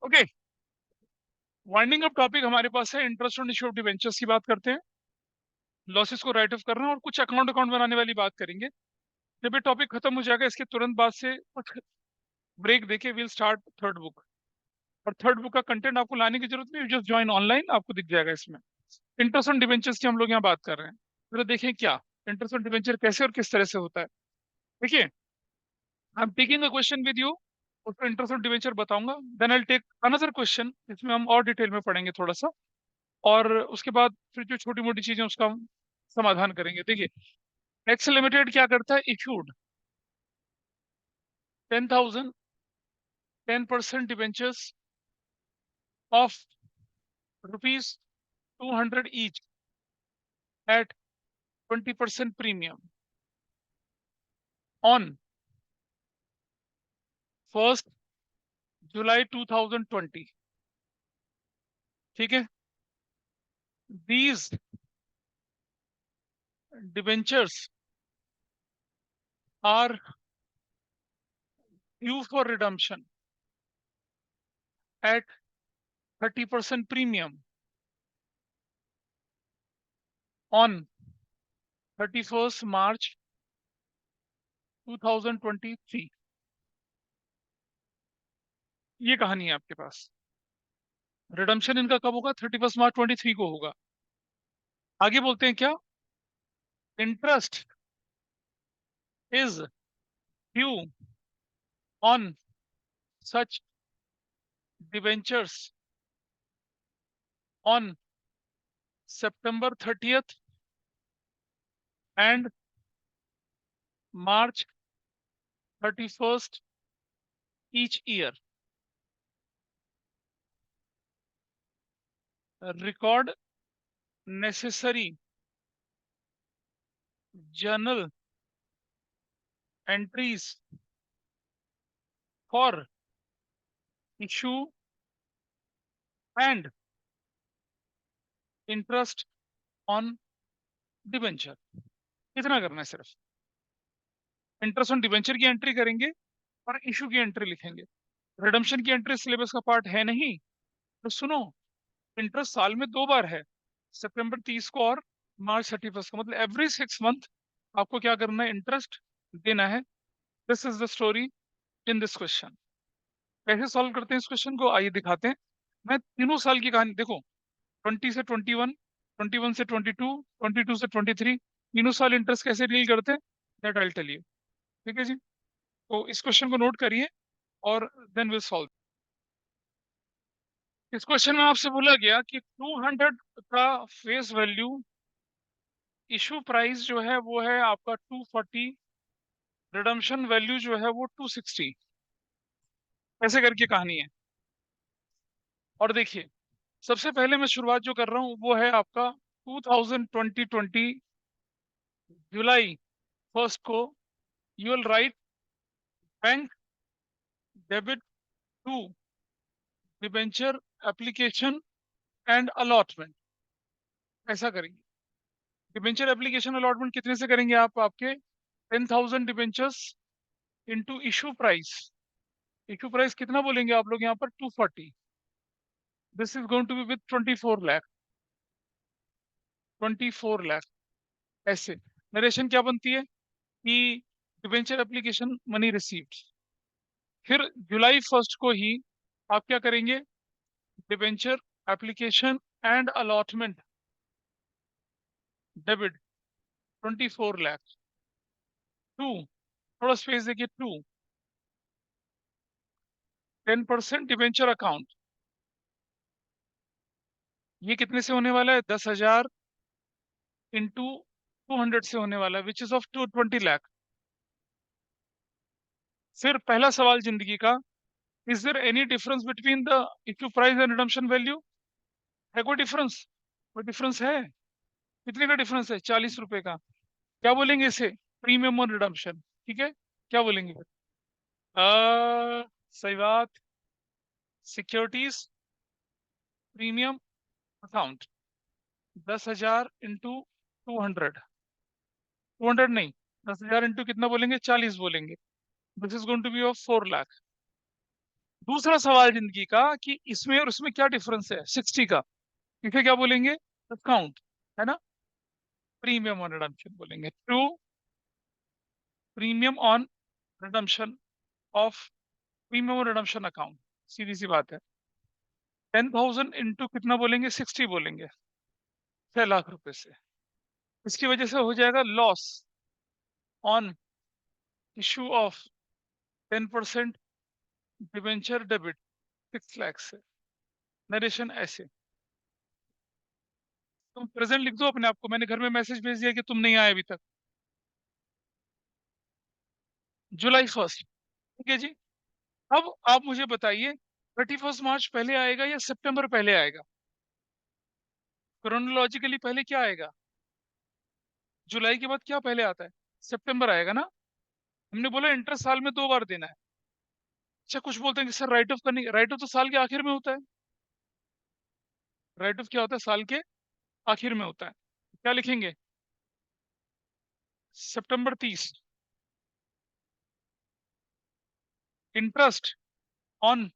Okay, winding up topic हमारे पास है interest on issue of debentures की बात करते हैं, लॉसेस को राइट ऑफ करना और कुछ अकाउंट अकाउंट बनाने वाली बात करेंगे। जब ये टॉपिक खत्म हो जाएगा इसके तुरंत बाद से कुछ ब्रेक देके विल स्टार्ट थर्ड बुक। और थर्ड बुक का कंटेंट आपको लाने की जरूरत नहीं, जस्ट ज्वाइन ऑनलाइन, आपको दिख जाएगा इसमें। इंटरेस्ट ऑन डिवेंचर्स की हम लोग यहाँ बात कर रहे हैं। जरा देखें क्या इंटरेस्ट ऑन डिवेंचर कैसे और किस तरह से होता है। देखिए, I am taking a question with you, उसको इंटरेस्ट ऑन डिवेंचर बताऊंगा, then I take another question, इसमें हम और डिटेल में पढ़ेंगे थोड़ा सा। और उसके बाद फिर जो छोटी मोटी चीजें उसका हम समाधान करेंगे। देखिए, एक्स लिमिटेड क्या करता है, issued 10,000 10% debentures of ₹200 each at 20% premium on 1 July 2020। ठीक है, these debentures are due for redemption at 30% premium on 31 March 2023। ये कहानी है आपके पास। रिडम्पशन इनका कब होगा, 31 मार्च 2023 को होगा। आगे बोलते हैं क्या, interest is due on such debentures on September 30th and March 31st each year. Record necessary journal entries for issue and interest on debenture. इतना करना है सिर्फ, इंटरेस्ट ऑन डिवेंचर की एंट्री करेंगे और इशू की एंट्री लिखेंगे। रिडम्पशन की एंट्री सिलेबस का पार्ट है नहीं, तो सुनो, इंटरेस्ट साल में 2 बार है, September 30 को और March 31 को, मतलब एवरी 6 मंथ आपको क्या करना है, इंटरेस्ट देना है। This is the story in this question. कैसे सॉल्व करते हैं इस क्वेश्चन को, आइए दिखाते हैं। मैं तीनों साल की कहानी देखो, 20 से 21, 21 से 22, 22 से 23, तीनों साल इंटरेस्ट कैसे डील करते हैं, दैट आई टेल यू। ठीक है जी, तो इस क्वेश्चन को नोट करिए और देन विल सॉल्व। इस क्वेश्चन में आपसे बोला गया कि 200 का फेस वैल्यू, इशू प्राइस जो है वो है आपका 240, रिडम्पशन वैल्यू जो है वो 260। ऐसे करके कहानी है। और देखिए, सबसे पहले मैं शुरुआत जो कर रहा हूँ वो है आपका 2020 जुलाई 1 को you will write bank debit to debenture application and allotment. ऐसा करेंगे। डिबेंचर एप्लीकेशन अलॉटमेंट कितने से करेंगे आप, आपके 10,000 debentures into issue price. Issue price कितना बोलेंगे आप लोग यहाँ पर, 240। This is going to be with 24 lakh, 24 lakh. ऐसे नरेशन क्या बनती है कि डिबेंचर एप्लीकेशन मनी रिसीव्ड। फिर जुलाई 1 को ही आप क्या करेंगे, debenture application and allotment debit 24 lakh to, थोड़ा स्पेस देखिए, 10% डिबेंचर अकाउंट। ये कितने से होने वाला है, 10,000 इंटू 200 से होने वाला है, विच इज ऑफ 220 लाख। फिर पहला सवाल जिंदगी का, is there any difference between the issue price and redemption value. है कोई डिफरेंस, कोई डिफरेंस है, कितने का डिफरेंस है, 40 रुपए का। क्या बोलेंगे इसे, प्रीमियम और रिडम्पशन। ठीक है, क्या बोलेंगे फिर, सही बात, सिक्योरिटीज प्रीमियम अकाउंट। 10,000 इंटू 200, 200 नहीं, 10,000 इंटू कितना बोलेंगे, 40 बोलेंगे। This is going to be of 4 lakh. दूसरा सवाल जिंदगी का कि इसमें और इसमें क्या डिफरेंस है 60 का, इसे क्या बोलेंगे? डिस्काउंट, है ना? प्रीमियम ऑन रिडम्पशन बोलेंगे। To premium on redemption of premium on redemption account, सीधी सी बात है। 10,000 इंटू कितना बोलेंगे? 60 बोलेंगे, 6 लाख रुपए से। इसकी वजह से हो जाएगा loss on issue of 10% debenture debit 6 lakh से। नरेशन ऐसे, तुम प्रेजेंट लिख दो अपने आप को, मैंने घर में मैसेज भेज दिया कि तुम नहीं आए अभी तक। जुलाई 1, ठीक है जी। अब आप मुझे बताइए 31 मार्च पहले आएगा या सितंबर पहले आएगा? क्रोनोलॉजिकली पहले क्या आएगा? जुलाई के बाद क्या पहले आता है? सितंबर आएगा ना। हमने बोला इंटरेस्ट साल में 2 बार देना है। अच्छा, कुछ बोलते हैं कि सर राइट ऑफ करने, राइट ऑफ तो साल के आखिर में होता है। राइट ऑफ क्या होता है? साल के आखिर में होता है। क्या लिखेंगे? सितंबर 30। Interest on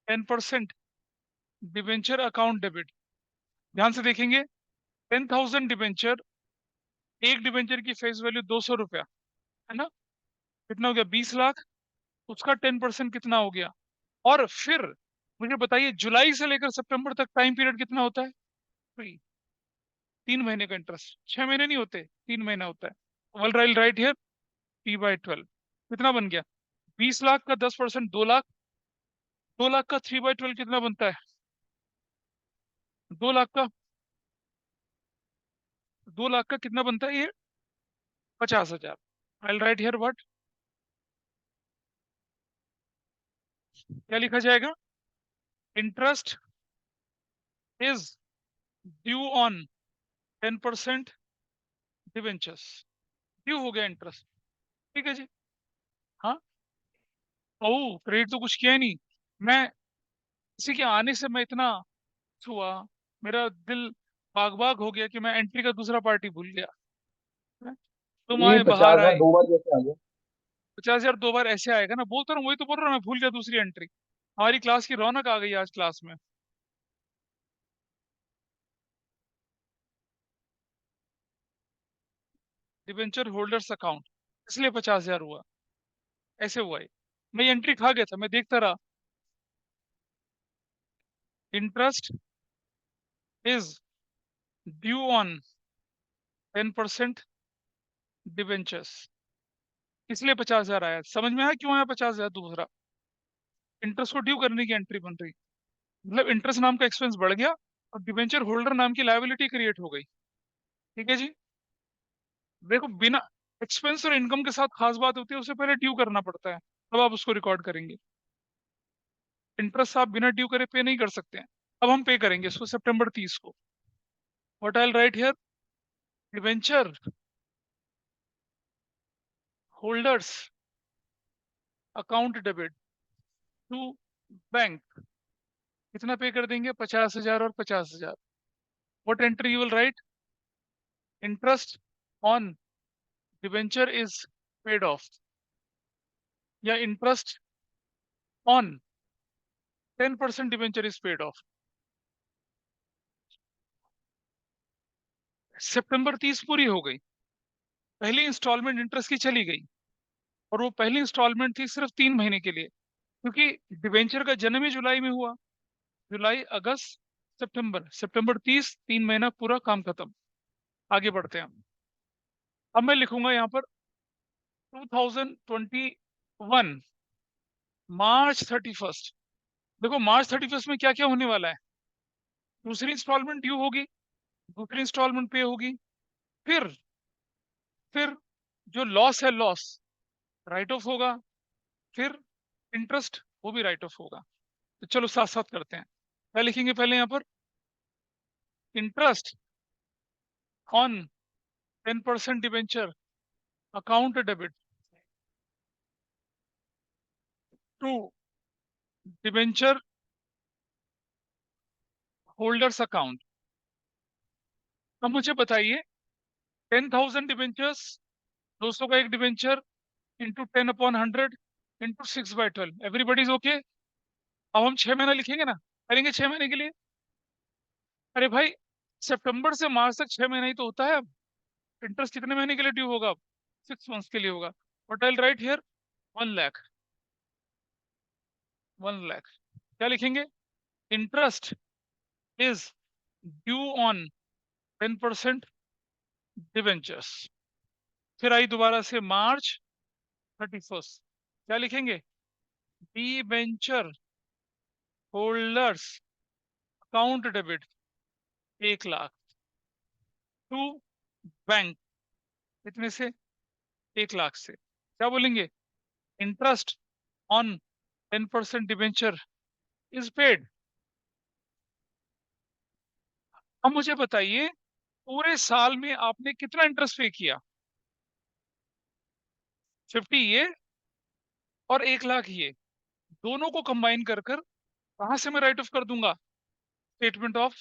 10% debenture account debit. ध्यान से देखेंगे, 10,000 डिवेंचर, एक डिवेंचर की फेस वैल्यू 200 रुपया, है ना? कितना हो गया? 20 लाख। उसका 10% कितना हो गया? और फिर मुझे बताइए जुलाई से लेकर सितंबर तक टाइम पीरियड कितना होता है? 3 महीने का इंटरेस्ट, 6 महीने नहीं होते, 3 महीना होता है। Well right, right here P/12 कितना बन गया? 20 लाख का 10% 2 लाख, 2 लाख का 3/12 कितना बनता है? 2 लाख का, 2 लाख का कितना बनता है ये? 50,000। आई राइट हियर व्हाट, क्या लिखा जाएगा? Interest is due on 10% debentures. Due हो गया इंटरेस्ट, ठीक है जी। हाँ, ओ क्रेडिट तो कुछ किया ही नहीं। मैं इसी के आने से मैं इतना हुआ, मेरा दिल बाग बाग हो गया कि मैं एंट्री का दूसरा पार्टी भूल गया। तुम ये आए, बाहर 50,000 आए। 2 बार कैसे आ गया? 50,000 2 बार ऐसे आएगा ना, बोलता रहा हूँ, वही तो बोल रहा हूँ, मैं भूल गया दूसरी एंट्री। हमारी क्लास की रौनक आ गई आज क्लास में। डिबेंचर होल्डर्स अकाउंट, इसलिए 50,000 हुआ, ऐसे हुआ है। मैं ये एंट्री खा गया था, मैं देखता रहा। Interest is due on 10% debentures, इसलिए 50,000 आया। समझ में आया क्यों आया 50,000? दूसरा, इंटरेस्ट को ड्यू करने की एंट्री बन रही, मतलब इंटरेस्ट नाम का एक्सपेंस बढ़ गया और डिबेंचर होल्डर नाम की लायबिलिटी क्रिएट हो गई, ठीक है जी। देखो, बिना एक्सपेंस और इनकम के साथ खास बात होती है, उससे पहले ड्यू करना पड़ता है, तब आप उसको रिकॉर्ड करेंगे। इंटरेस्ट आप बिना ड्यू करे पे नहीं कर सकते हैं। अब हम पे करेंगे इसको सितंबर 30 को। What I write here, debenture holders account debit to bank. कितना पे कर देंगे? 50,000 और 50,000। What entry you will write? Interest on debenture is paid off, या interest on 10% debenture is paid off. सितंबर 30 पूरी हो गई, पहली इंस्टॉलमेंट इंटरेस्ट की चली गई, और वो पहली इंस्टॉलमेंट थी सिर्फ 3 महीने के लिए, क्योंकि डिवेंचर का जन्म ही जुलाई में हुआ। जुलाई, अगस्त, सितंबर, सितंबर 30, 3 महीना पूरा, काम खत्म। आगे बढ़ते हैं हम। अब मैं लिखूंगा यहाँ पर 2021 मार्च 31। देखो मार्च 31 में क्या क्या होने वाला है? दूसरी इंस्टॉलमेंट ड्यू होगी, दूसरी इंस्टॉलमेंट पे होगी, फिर फिर जो लॉस है, लॉस राइट ऑफ होगा, फिर इंटरेस्ट वो भी राइट ऑफ होगा। तो चलो साथ साथ करते हैं। क्या लिखेंगे पहले यहाँ पर? Interest on 10% debenture account debit to debenture holders account. अब मुझे बताइए 10,000 डिवेंचर्स, 200 का एक debenture, into 10/100 into 6/12। Everybody is okay? अब हम 6 महीना लिखेंगे ना, करेंगे 6 महीने के लिए। अरे भाई, सितंबर से मार्च तक 6 महीना ही तो होता है। इंटरेस्ट कितने महीने के लिए ड्यू होगा? 6 मंथ्स के लिए होगा। But I write here 1 lakh. 1 lakh क्या लिखेंगे? Interest is due on 10% debentures. फिर आई दोबारा से मार्च 31st, क्या लिखेंगे? Debenture holders account debit 1 lakh to bank. कितने से? 1 लाख से। क्या बोलेंगे? Interest on 10% debenture is paid. अब मुझे बताइए, पूरे साल में आपने कितना इंटरेस्ट पे किया? 50 ये और 1 लाख ये, दोनों को कंबाइन कर कर कहां से मैं राइट ऑफ कर दूंगा? Statement of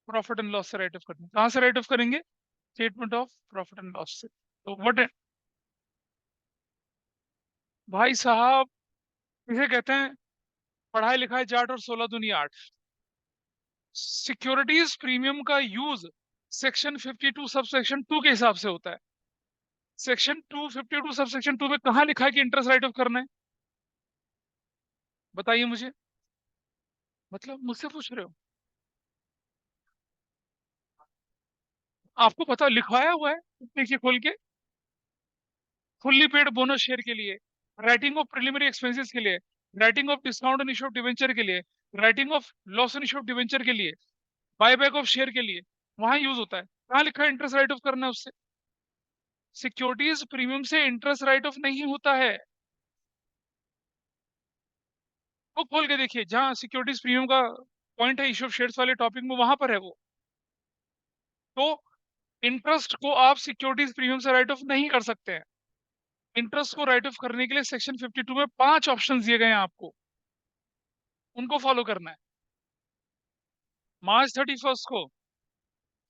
profit and loss से राइट ऑफ कर दूंगा। कहां से राइट ऑफ करेंगे? Statement of profit and loss से। तो व्हाट भाई साहब, इसे कहते हैं पढ़ाई लिखाई जाट और 16 दूनी 8। सिक्योरिटीज प्रीमियम का यूज सेक्शन 52 सब सेक्शन 2 के हिसाब से होता है। सेक्शन 252 सब सेक्शन 2 में कहा लिखा है कि इंटरेस्ट राइट ऑफ करना है? बताइए मुझे। मतलब मुझसे पूछ रहे हो? आपको पता लिखवाया हुआ है, देखिए खोल के। फुल्ली पेड बोनस शेयर के लिए, राइटिंग ऑफ प्रिलिमिनरी एक्सपेंसेस के लिए, writing of discount on issue of debenture के लिए, writing of loss on issue of debenture के लिए, बायबैक ऑफ शेयर के लिए, वहां यूज होता है। कहाँ लिखा है इंटरेस्ट राइट ऑफ करना है उससे? सिक्योरिटीज प्रीमियम से इंटरेस्ट राइट ऑफ नहीं होता है। वो खोल के देखिए, जहां सिक्योरिटीज प्रीमियम का पॉइंट है इशू ऑफ शेयर्स वाले टॉपिक में, वहां पर है वो। तो इंटरेस्ट को आप सिक्योरिटीज प्रीमियम से राइट ऑफ नहीं कर सकते हैं। इंटरेस्ट को राइट ऑफ करने के लिए सेक्शन 52 में 5 ऑप्शन दिए गए हैं आपको, उनको फॉलो करना है। मार्च 31st को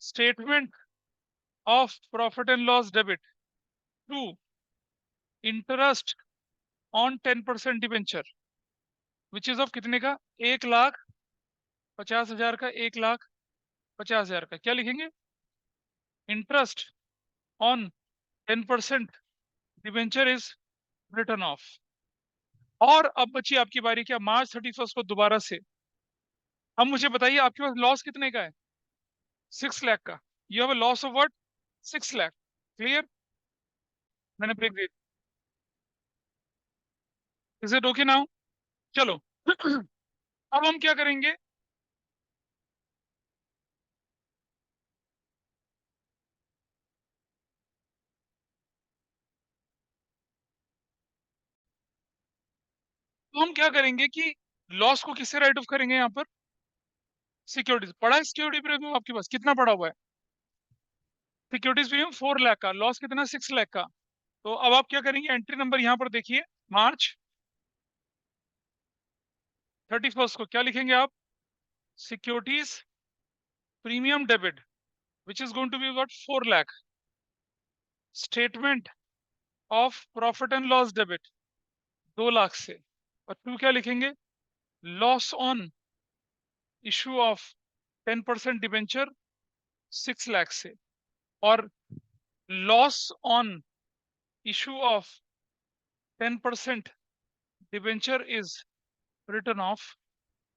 statement of profit and loss debit to interest on 10% debenture which is of कितने का? 1,50,000 का, 1,50,000 का। क्या लिखेंगे? Interest on 10% debenture is written off. और अब बची आपकी बारी, क्या मार्च 31st को दोबारा से। अब मुझे बताइए, आपके पास लॉस कितने का है? 6 लाख का। You have a loss of what? 6 lakh. Clear? मैंने ब्रेक दे। Is it okay now? चलो अब हम क्या करेंगे? तो हम क्या करेंगे कि लॉस को किससे राइट ऑफ करेंगे? यहाँ पर सिक्योरिटीज पड़ा है। सिक्योरिटी प्रीमियम आपके पास कितना पड़ा हुआ है? सिक्योरिटीज प्रीमियम 4 लाख का, लॉस कितना? 6 लाख का। तो अब आप क्या करेंगे? एंट्री नंबर यहाँ पर देखिए, मार्च 31st को क्या लिखेंगे आप? Securities premium debit which is going to be what? 4 lakh. Statement of profit and loss debit 2 lakh से। और टू क्या लिखेंगे? Loss on issue of 10% debenture 6 lakh से। और loss on issue of 10% debenture is written off.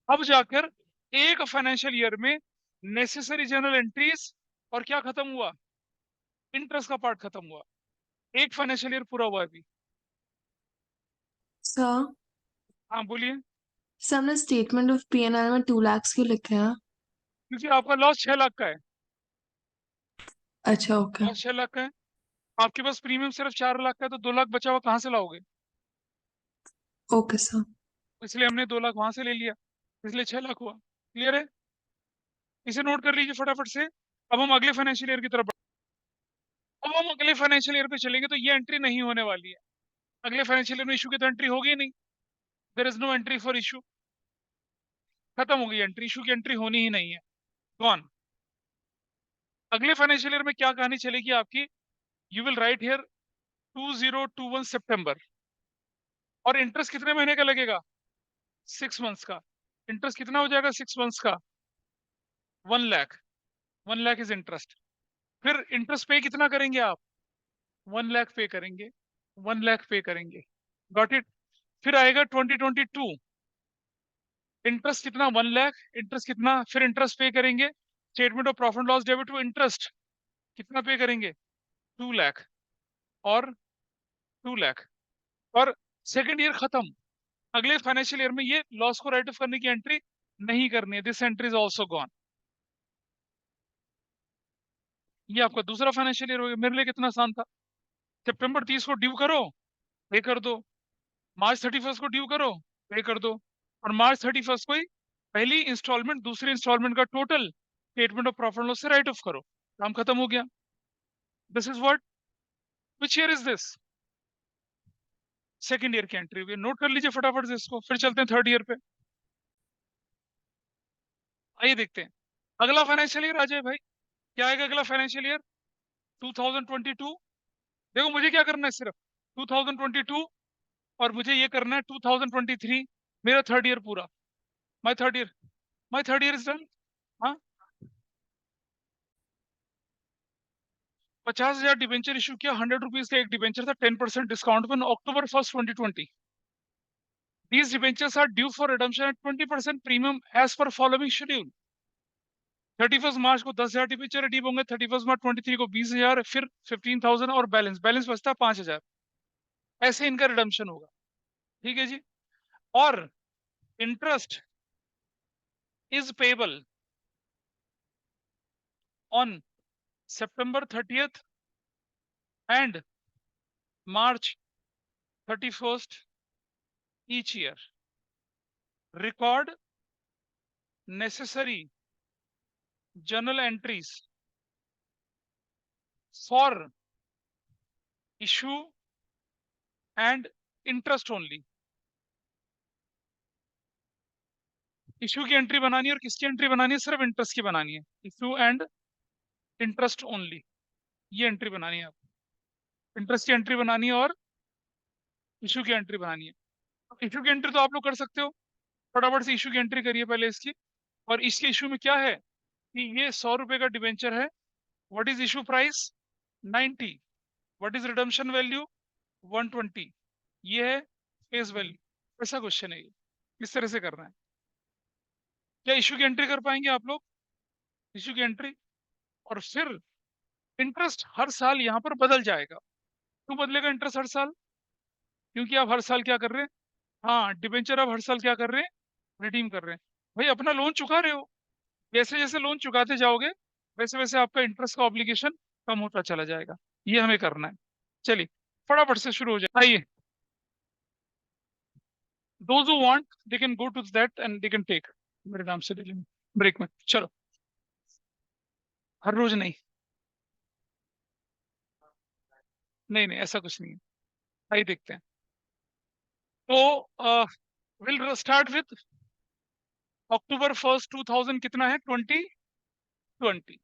अब जाकर एक फाइनेंशियल ईयर में नेसेसरी जनरल एंट्रीज और क्या खत्म हुआ? इंटरेस्ट का पार्ट खत्म हुआ। एक फाइनेंशियल ईयर पूरा हुआ अभी। सर हाँ बोलिए। सर हमने स्टेटमेंट ऑफ पीएनएल में 2 lakhs क्यों लिखे हैं? क्योंकि आपका लॉस 6 लाख का है। अच्छा, ओके। लॉस 6 लाख का है। आपके पास प्रीमियम सिर्फ 4 लाख का है, तो 2 लाख बचा हुआ कहाँ से लाओगे? Okay sir. इसलिए हमने 2 लाख वहां से ले लिया, इसलिए 6 लाख हुआ। क्लियर है? इसे नोट कर लीजिए फटाफट से। अब हम अगले फाइनेंशियल ईयर की तरफ अब हम अगले फाइनेंशियल ईयर पे चलेंगे, तो ये एंट्री नहीं होने वाली है। अगले फाइनेंशियल ईयर में इशू की तो एंट्री होगी नहीं। There is no entry for issue. खत्म हो गई एंट्री, इशू की एंट्री होनी ही नहीं है। गॉन। अगले फाइनेंशियल ईयर में क्या कहानी चलेगी आपकी? यू विल राइट हियर 2021 सितंबर। और इंटरेस्ट कितने महीने का लगेगा? 6 मंथ्स का। इंटरेस्ट कितना हो जाएगा 6 मंथ्स का? 1 लाख। 1 lakh is interest. फिर इंटरेस्ट पे कितना करेंगे आप? 1 लाख पे करेंगे। 1 लाख पे करेंगे। Got it? फिर आएगा 2022, इंटरेस्ट कितना? 1 लाख। इंटरेस्ट कितना? फिर इंटरेस्ट पे करेंगे। Statement of profit loss debit to interest कितना पे करेंगे? 2 लाख और 2 लाख। और सेकेंड ईयर खत्म, अगले फाइनेंशियल ईयर में ये लॉस को राइट ऑफ करने की एंट्री नहीं करनी है। This entry is also gone. ये आपका दूसरा फाइनेंशियल ईयर हो गया। मेरे लिए कितना आसान था। सितंबर 30 को ड्यू करो, पे कर दो। मार्च 31 को ड्यू करो, पे कर दो। और मार्च 31 को ही पहली इंस्टॉलमेंट दूसरी इंस्टॉलमेंट का total statement of profit loss से राइट ऑफ करो। काम खत्म हो गया। This is what, which year is this? Second year की एंट्री हुई। नोट कर लीजिए फटाफट से इसको, फिर चलते हैं थर्ड ईयर पे। आइए देखते हैं अगला फाइनेंशियल ईयर। आ जाए भाई, क्या आएगा अगला फाइनेंशियल ईयर? 2022। देखो मुझे क्या करना है, सिर्फ 2022 और मुझे ये करना है 2023। मेरा थर्ड ईयर पूरा। My third year, my third year is done. हाँ, 50,000 डिबेंचर इशू किया। 100 रुपीज का एक डिबेंचर था, 10% डिस्काउंट पर October 1st 2020। These debentures are due for redemption at 20% premium as per following schedule। 31 मार्च को 10,000 डिबेंचर रिडीम होंगे, 31 मार्च 23 को 20,000, फिर 15,000 और बैलेंस बचता है 5,000। ऐसे इनका रिडम्पशन होगा। ठीक है जी। और interest is payable on September 30th and March 31st each year। Record necessary journal entries for issue and interest only। Issue की एंट्री बनानी है और किसकी एंट्री बनानी है? सिर्फ इंटरेस्ट की बनानी है। इशू एंड इंटरेस्ट ओनली, ये एंट्री बनानी है आपको। इंटरेस्ट की एंट्री बनानी है और इशू की एंट्री बनानी है। इशू की एंट्री तो आप लोग कर सकते हो, फटाफट से इशू की एंट्री करिए पहले इसकी। और इसके इशू में क्या है कि ये 100 रुपए का डिबेंचर है। What is issue price? 90। What is redemption value? 120। ये है फेस वैल्यू। ऐसा क्वेश्चन है ये, इस तरह से करना है। क्या इशू की एंट्री कर पाएंगे आप लोग? इशू की एंट्री। और फिर इंटरेस्ट हर साल यहाँ पर बदल जाएगा। क्यों बदलेगा इंटरेस्ट हर साल? क्योंकि आप हर साल क्या कर रहे हैं? हाँ, डिबेंचर आप हर साल क्या कर रहे हैं? रिडीम कर रहे हैं। भाई अपना लोन चुका रहे हो, जैसे जैसे लोन चुकाते जाओगे वैसे वैसे आपका इंटरेस्ट का ऑब्लिगेशन कम होता चला जाएगा। ये हमें करना है। चलिए फटाफट से शुरू हो जाए। आइए, those who want they can go to that and they can take। मेरे नाम से ले लेंगे ब्रेक में। चलो, हर रोज नहीं, नहीं नहीं ऐसा कुछ नहीं है। आइए देखते हैं। तो will start with October 1st 2000 कितना है? 2020।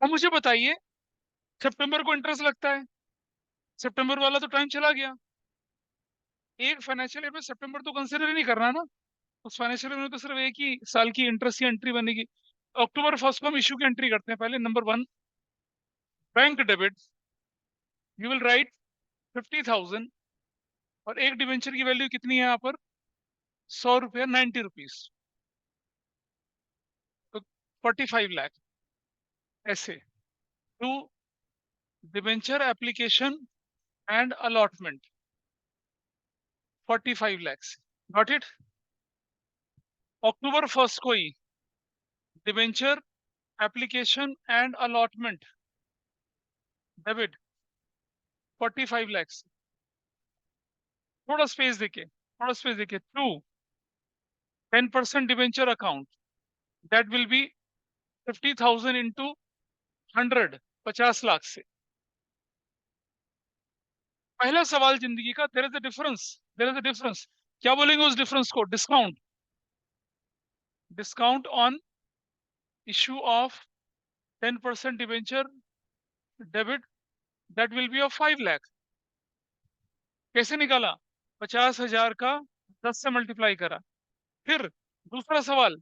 अब मुझे बताइए, सितंबर को इंटरेस्ट लगता है, सितंबर वाला तो टाइम चला गया। एक फाइनेंशियल ईयर में सितंबर तो कंसिडर ही नहीं करना ना। उस फाइनेंशियल ईयर में तो सिर्फ एक ही साल की इंटरेस्ट की एंट्री बनेगी। October 1st को हम इशू की एंट्री करते हैं। पहले number 1, bank debit. You will right 50,000 और एक डिवेंचर की वैल्यू कितनी है यहाँ पर? 100 रुपया, 90 रुपीज, तो 45 लाख। ऐसे to debenture application and allotment 45 lakhs। Got it? October 1st को ही debenture application and allotment debit 45 lakhs। थोड़ा स्पेस देके, थोड़ा स्पेस देके। To 10% debenture account, that will be 50,000 into 100, 50 lakh से। पहला सवाल जिंदगी का, there is a difference, there is a difference. क्या बोलेंगे उस डिफरेंस को? Discount, discount on issue of 10% debenture debit, that will be of 5 lakh. कैसे निकाला? 50,000 का 10 से मल्टीप्लाई करा, फिर दूसरा सवाल,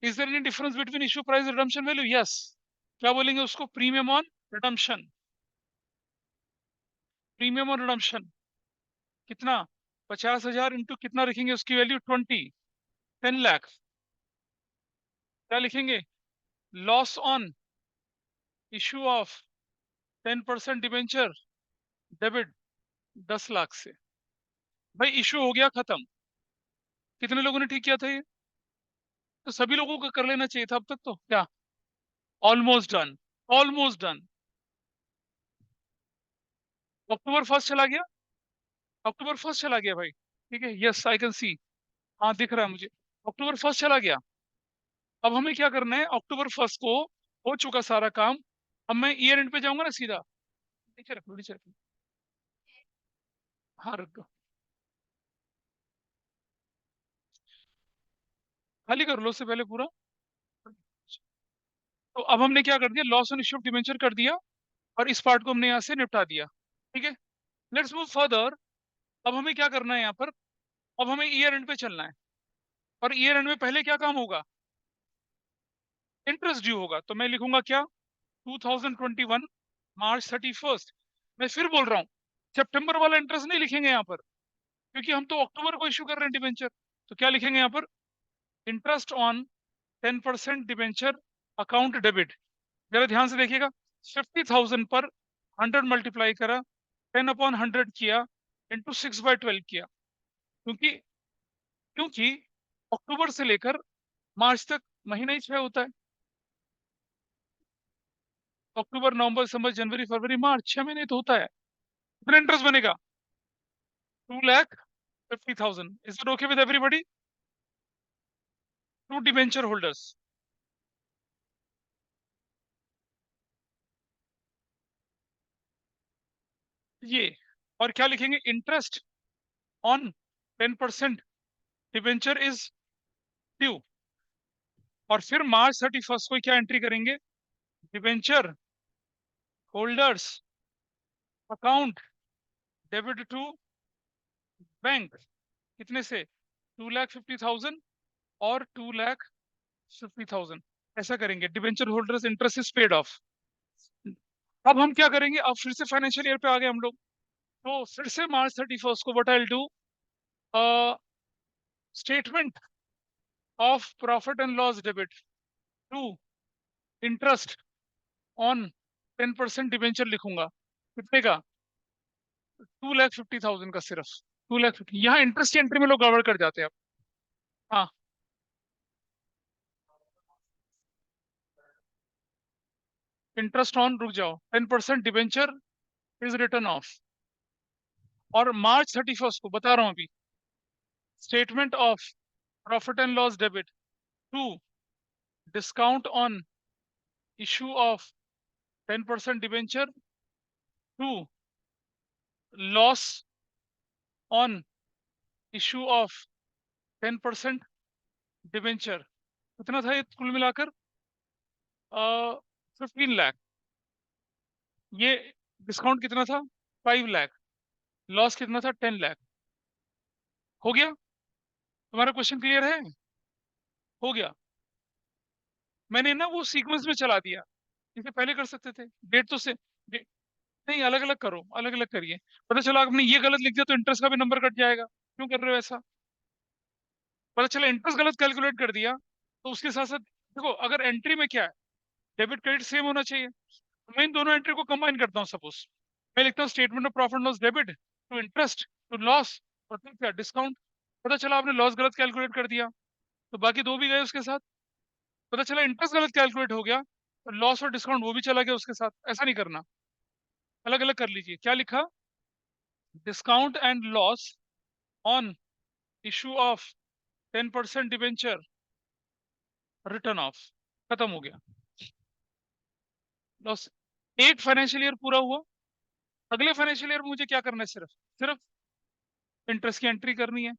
is there any difference between issue price redemption value? Yes. क्या बोलेंगे उसको? Premium on redemption. Premium on redemption कितना? 50,000 इंटू कितना लिखेंगे उसकी वैल्यू? 10 लाख। क्या लिखेंगे? Loss on issue of 10% debenture debit 10 lakh से। भाई इश्यू हो गया खत्म। कितने लोगों ने ठीक किया था ये? तो सभी लोगों को कर लेना चाहिए था अब तक तो। क्या? Almost done. Almost done. October first चला गया। अक्टूबर फर्स्ट चला गया भाई। ठीक है, यस आई कैन सी। हाँ दिख रहा है मुझे। अक्टूबर फर्स्ट चला गया। अब हमें क्या करना है? अक्टूबर फर्स्ट को हो चुका सारा काम। अब मैं ईयर एंड पे जाऊंगा ना सीधा। नीचे रख लो, नीचे रख लो। हाँ रख दो। खाली कर लो उससे पहले पूरा। तो अब हमने क्या कर दिया? Loss on issue of debenture कर दिया, और इस पार्ट को हमने यहाँ से निपटा दिया। ठीक है, लेट्स मूव फर्दर। अब हमें क्या करना है यहाँ पर? अब हमें ईयर एंड पे चलना है, और ईयर एंड में पहले क्या काम होगा? इंटरेस्ट ड्यू होगा। तो मैं लिखूंगा क्या? 2021 मार्च 31st। मैं फिर बोल रहा हूँ, सितंबर वाला इंटरेस्ट नहीं लिखेंगे यहाँ पर, क्योंकि हम तो अक्टूबर को इश्यू कर रहे हैं डिबेंचर। तो क्या लिखेंगे यहाँ पर? Interest on 10% debenture account debit. जरा ध्यान से देखिएगा। 50,000 पर 100 मल्टीप्लाई करा, 10/100 किया, इंटू 6/12 किया। क्योंकि क्योंकि अक्टूबर से लेकर मार्च तक महीना ही 6 होता है। अक्टूबर नवंबर दिसंबर जनवरी फरवरी मार्च 6 महीने तो होता है। कितना इंटरेस्ट बनेगा? 2,50,000। Is it okay with everybody? To debenture holders. ये, और क्या लिखेंगे? Interest on 10% debenture is due. और फिर मार्च 31st को क्या एंट्री करेंगे? Debenture holders account debit to bank. कितने से? 2,50,000 और 2,50,000। ऐसा करेंगे। Debenture holders interest is paid off. अब हम क्या करेंगे? अब फिर से फाइनेंशियल ईयर पे आ गए हम लोग। तो फिर से मार्च 31st को what I will do, statement of profit and loss debit to interest on 10% debenture लिखूंगा। कितने का? 2,50,000 का सिर्फ। 2,50,000। यहाँ इंटरेस्ट की एंट्री में लोग गड़बड़ कर जाते हैं अब। हाँ, इंटरेस्ट ऑन, रुक जाओ, 10% डिबेंचर इज रिटर्न ऑफ। और मार्च 31st को बता रहा हूं अभी, statement of profit and loss debit to discount on issue of 10% debenture to loss on issue of 10% debenture. कितना था ये कुल मिलाकर? 15 लाख। ये डिस्काउंट कितना था? 5 लाख। लॉस कितना था? 10 लाख। हो गया? तुम्हारा क्वेश्चन क्लियर है? हो गया। मैंने ना वो सीक्वेंस में चला दिया। इसे पहले कर सकते थे। डेट तो से नहीं, अलग अलग करो, अलग अलग करिए। पता चला आपने ये गलत लिख दिया तो इंटरेस्ट का भी नंबर कट जाएगा। क्यों कर रहे हो ऐसा? पता चला इंटरेस्ट गलत कैलकुलेट कर दिया, तो उसके साथ साथ देखो, अगर एंट्री में क्या है, डेबिट क्रेडिट सेम होना चाहिए। तो मैं इन दोनों एंट्री को कंबाइन करता हूँ। सपोज मैं लिखता हूँ statement of profit loss debit to interest to loss, और फिर क्या? डिस्काउंट। पता चला आपने लॉस गलत कैलकुलेट कर दिया, तो बाकी दो भी गए उसके साथ। पता चला इंटरेस्ट गलत कैलकुलेट हो गया, तो लॉस और डिस्काउंट वो भी चला गया उसके साथ। ऐसा नहीं करना, अलग अलग कर लीजिए। क्या लिखा? Discount and loss on issue of 10% debenture return of. खत्म हो गया। लॉस। एक फाइनेंशियल ईयर पूरा हुआ। अगले फाइनेंशियल ईयर में मुझे क्या करना है? सिर्फ सिर्फ इंटरेस्ट की एंट्री करनी है।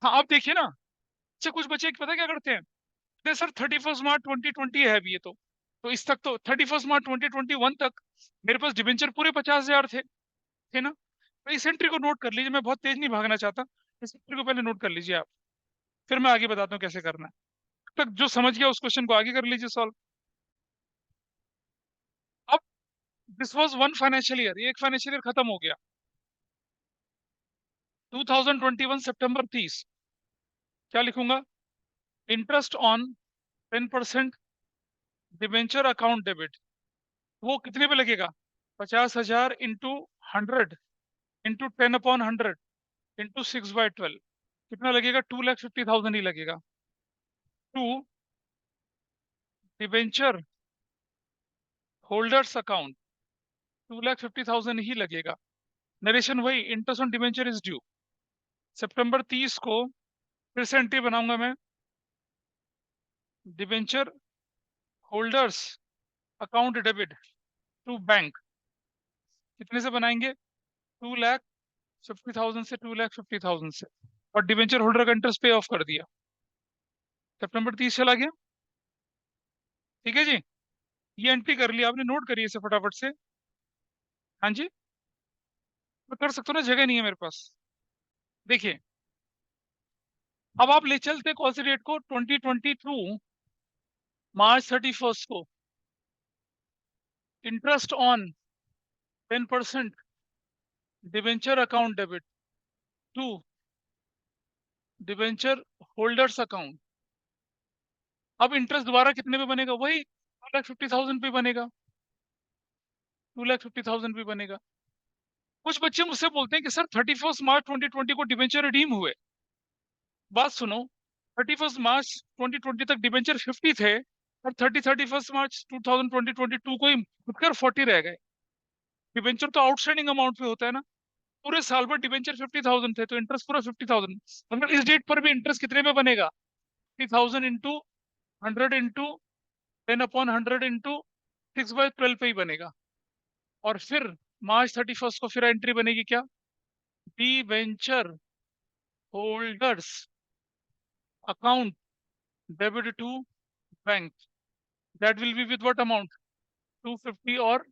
हाँ अब देखिए ना, अच्छा कुछ बच्चे पता क्या करते हैं? कहते हैं, सर 31 मार्च 2020 है अभी ये तो इस तक तो 31 मार्च 2021 तक मेरे पास डिबेंचर पूरे 50,000 थे ना। तो इस एंट्री को नोट कर लीजिए। मैं बहुत तेज नहीं भागना चाहता। इस एंट्री को पहले नोट कर लीजिए आप। फिर मैं आगे बताता हूँ कैसे करना है। तब तक जो समझ गया उस क्वेश्चन को आगे कर लीजिए सॉल्व। अब this was one financial year, एक फाइनेंशियल ईयर खत्म हो गया। 2021 सितंबर 30, क्या लिखूंगा? Interest on 10% debenture account debit, वो कितने पे लगेगा? 50,000 इंटू 100 इंटू 10/100 इंटू 6/12, कितना लगेगा? 2,50,000 ही लगेगा। टू डिबेंचर होल्डर्स अकाउंट 2,50,000 ही लगेगा। नरेशन वही, interest on debenture is due. सितंबर 30 को फिर से एंट्री बनाऊंगा मैं, debenture holders account debit to bank, कितने से बनाएंगे? 2,50,000 से, 2,50,000 से, और डिबेंचर होल्डर का इंटरेस्ट पे ऑफ कर दिया। सितंबर 30 चला गया। ठीक है जी, ये एंट्री कर लिया आपने, नोट करिए इसे फटाफट से। हाँ जी, मैं कर सकता हूँ ना, जगह नहीं है मेरे पास। देखिए, अब आप ले चलते कौन सी डेट को? 2022 मार्च 31 को। Interest on 10% debenture account debit to debenture holders account. अब इंटरेस्ट दोबारा कितने पे बनेगा? वही 2,50,000 पे बनेगा, 2,50,000 पे बनेगा। कुछ बच्चे मुझसे बोलते हैं कि सर 31 मार्च 2020 को डिबेंचर रिडीम हुए। बात सुनो, 31 मार्च 2020 तक डिबेंचर 50 थे, और 31 मार्च 2022 को ही खुदकर 40 रह गए। डिबेंचर तो आउटस्टैंडिंग अमाउंट पे होता है ना। पूरे साल भर डिबेंचर 50,000 थे, तो इंटरेस्ट पूरा 50,000। मतलब इस डेट पर भी इंटरेस्ट कितने पे बनेगा? 50,000 इंटू 100 इंटू 10/100 इंटू 6/12 पे ही बनेगा। और फिर मार्च 31 को फिर एंट्री बनेगी क्या? Debenture holders account debit to bank, that will be with what amount? 250 और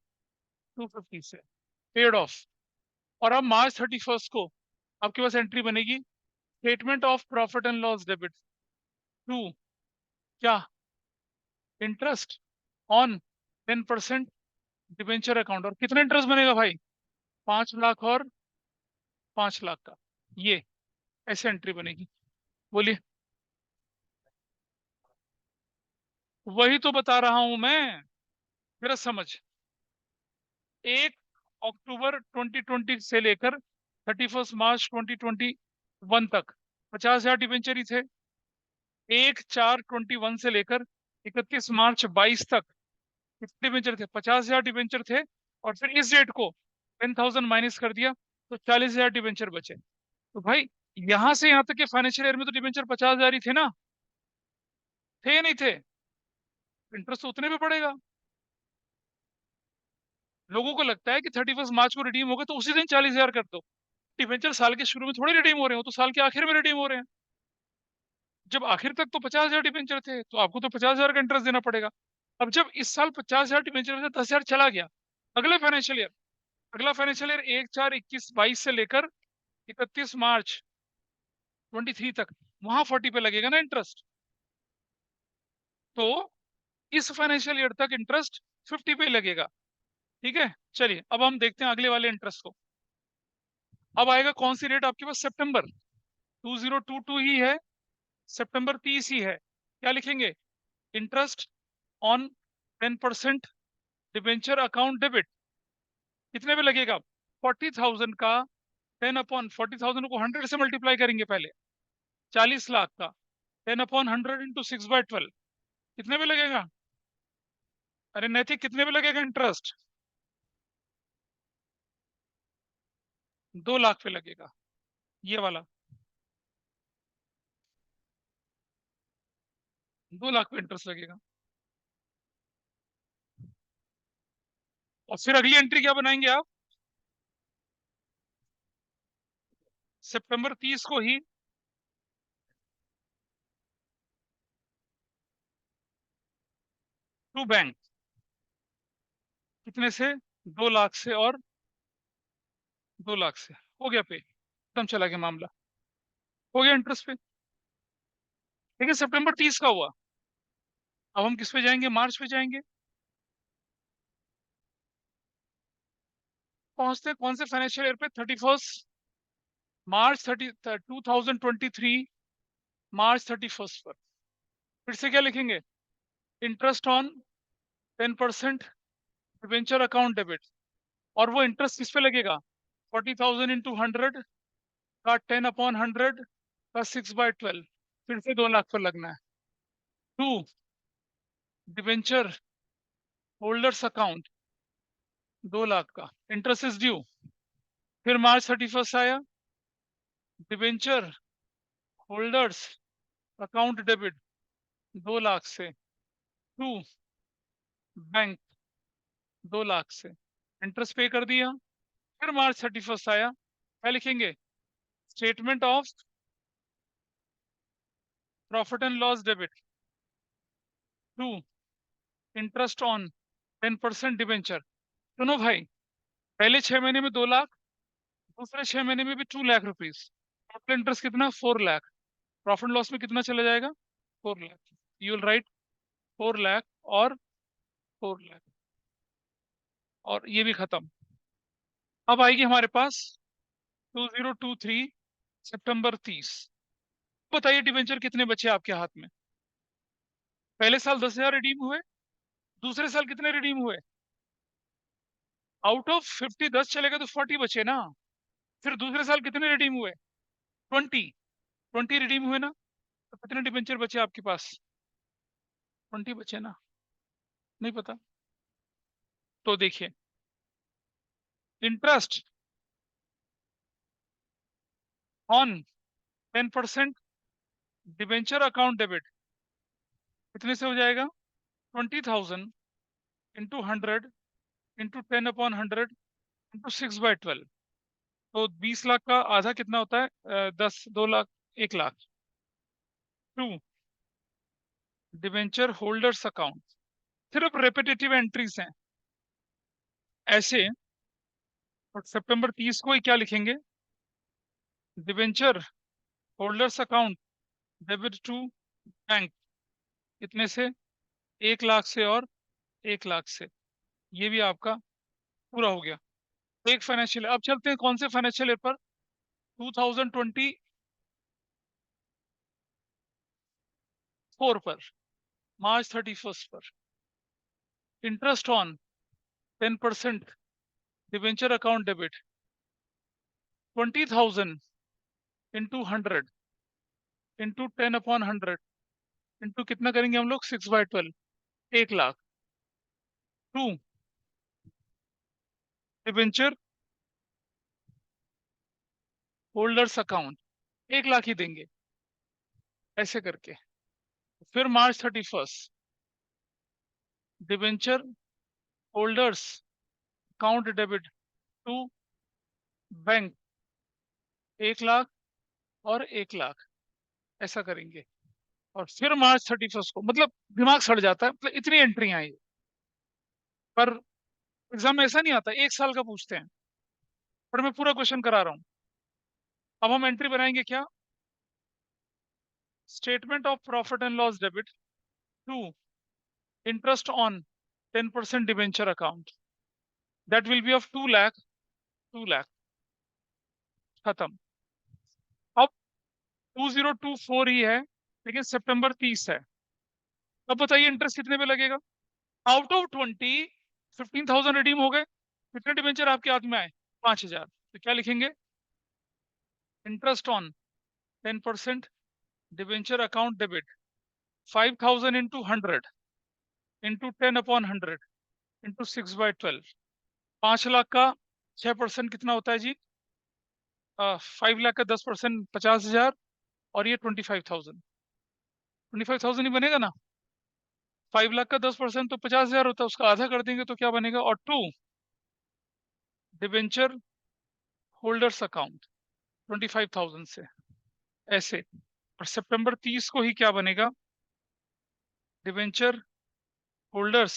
250 से पेड ऑफ। और अब मार्च 31 को आपके पास एंट्री बनेगी, statement of profit and loss debit to क्या? Interest on 10% debenture account. और कितना इंटरेस्ट बनेगा भाई? 5 लाख और 5 लाख का। ये ऐसे एंट्री बनेगी। बोलिए। वही तो बता रहा हूं मैं, मेरा समझ। 1 अक्टूबर 2020 से लेकर 31 मार्च 2021 तक 50,000 डिबेंचर ही थे। 1/4/21 से लेकर 31 मार्च 22 तक कितने डिबेंचर थे? 50,000 डिबेंचर थे। और फिर इस डेट को 10,000 माइनस कर दिया, तो 40,000 डिबेंचर बचे। तो भाई, यहां से यहां तक के फाइनेंशियल ईयर में तो डिबेंचर 50,000 ही थे ना? थे या नहीं थे? इंटरेस्ट तो उतने पे पड़ेगा। लोगों को लगता है कि 31 मार्च को रिडीम होगा तो उसी दिन 40,000 कर दो। डिबेंचर साल के शुरू में थोड़ी रिडीम हो रहे हो, तो साल के आखिर में रिडीम हो रहे हैं। जब आखिर तक तो 50,000 डिबेंचर थे, तो आपको तो 50,000 का इंटरेस्ट देना पड़ेगा। अब जब इस साल 50,000 डिबेंचर से 10,000 चला गया, अगले फाइनेंशियल ईयर, अगला फाइनेंशियल ईयर 1/4/21-22 से लेकर 31 मार्च 23 तक, वहां 40 पे लगेगा ना इंटरेस्ट। तो इस फाइनेंशियल ईयर तक इंटरेस्ट 50 पे ही लगेगा। ठीक है, चलिए अब हम देखते हैं अगले वाले इंटरेस्ट को। अब आएगा कौन सी डेट आपके पास? सितंबर 2022 ही है, सितंबर 30 ही है। क्या लिखेंगे? Interest on 10% debenture account debit, कितने पे लगेगा? 40,000 का 10/40,000 को 100 से मल्टीप्लाई करेंगे पहले, 40 लाख का 10/100 इंटू 6/12, कितने पे लगेगा? अरे नैतिक, कितने पे लगेगा इंटरेस्ट? 2 लाख पे लगेगा, ये वाला 2 लाख पे इंटरेस्ट लगेगा। और फिर अगली एंट्री क्या बनाएंगे आप? सितंबर 30 को ही टू बैंक, कितने से? 2 लाख से और 2 लाख से। हो गया पे, एकदम चला गया मामला, हो गया इंटरेस्ट पे। ठीक है, सितंबर 30 का हुआ। अब हम किस पे जाएंगे, मार्च पे जाएंगे। पहुंचते हैं कौन से फाइनेंशियल ईयर पे, 31 मार्च 2023, मार्च 31 पर। फिर से क्या लिखेंगे, interest on 10% debenture account debit. और वो इंटरेस्ट किस पे लगेगा, 40,000 इंटू 100 का 10/100 का 6/12, फिर से 2 लाख पर लगना है। 2 डिबेंचर होल्डर्स अकाउंट 2 लाख का इंटरेस्ट इज ड्यू। फिर मार्च 31 आया, debenture holders account debit 2 lakh से। 2 बैंक 2 लाख से इंटरेस्ट पे कर दिया। फिर मार्च 31 आया, क्या लिखेंगे, statement of profit and loss debit. 2 interest on 10% debenture. सुनो भाई, पहले 6 महीने में 2 लाख, दूसरे 6 महीने में भी 2 लाख रुपीज, टोटल इंटरेस्ट कितना, 4 लाख। प्रॉफिट लॉस में कितना चला जाएगा, 4 lakh. You will right 4 lakh और 4 लाख, और ये भी खत्म। अब आएगी हमारे पास 2023 सितंबर 30। बताइए डिबेंचर कितने बचे आपके हाथ में। पहले साल 10,000 रिडीम हुए, दूसरे साल कितने रिडीम हुए, आउट ऑफ 50 10 चलेगा तो 40 बचे ना। फिर दूसरे साल कितने रिडीम हुए, 20 रिडीम हुए ना। तो कितने डिबेंचर बचे आपके पास, 20 बचे ना, नहीं पता। तो देखिए, interest on 10% debenture account debit कितने से हो जाएगा, 20,000 इंटू 100 इंटू 10/100 इंटू 6/12। तो 20 लाख का आधा कितना होता है, 10, 2 lakh, 1 lakh. 2 debenture holders account, सिर्फ रेपिटेटिव एंट्रीज हैं ऐसे। और सितंबर 30 को ही क्या लिखेंगे, debenture holders account debit to bank, कितने से, 1 लाख से और 1 लाख से। ये भी आपका पूरा हो गया। एक फाइनेंशियल, अब चलते हैं कौन से फाइनेंशियल ईयर पर, 2024 पर, मार्च 31 पर। Interest on 10% debenture account debit 20,000 into 100 into 10/100 into कितना करेंगे हम लोग, 6/12, 1 lakh. 2 debenture holders account 1 lakh ही देंगे ऐसे करके। फिर मार्च 31 debenture holders account debit to bank 1 lakh और 1 लाख, ऐसा करेंगे। और फिर मार्च 31 को, मतलब दिमाग सड़ जाता है, मतलब इतनी एंट्री आई। पर एग्जाम में ऐसा नहीं आता, 1 साल का पूछते हैं, पर मैं पूरा क्वेश्चन करा रहा हूँ। अब हम एंट्री बनाएंगे क्या, statement of profit and loss debit to interest on 10% debenture account, that will be of 2 lakh. 2 lakh खत्म। अब 2024 ही है, लेकिन सितंबर 30 है। अब बताइए इंटरेस्ट कितने पे लगेगा, आउट ऑफ 20 15,000 रिडीम हो गए, कितने डिबेंचर आपके हाथ में आए, 5,000। तो क्या लिखेंगे, interest on 10% debenture account debit 5,000 into 100 into 10/100 into 6/12। 5 lakh का 6% कितना होता है जी, 5 लाख का 10% 50,000, और ये 25,000 ही बनेगा ना। 5 लाख का 10% तो 50,000 होता है, उसका आधा कर देंगे तो क्या बनेगा, और 2 डिबेंचर होल्डर्स अकाउंट 25,000 से, ऐसे। और सितंबर 30 को ही क्या बनेगा, debenture holders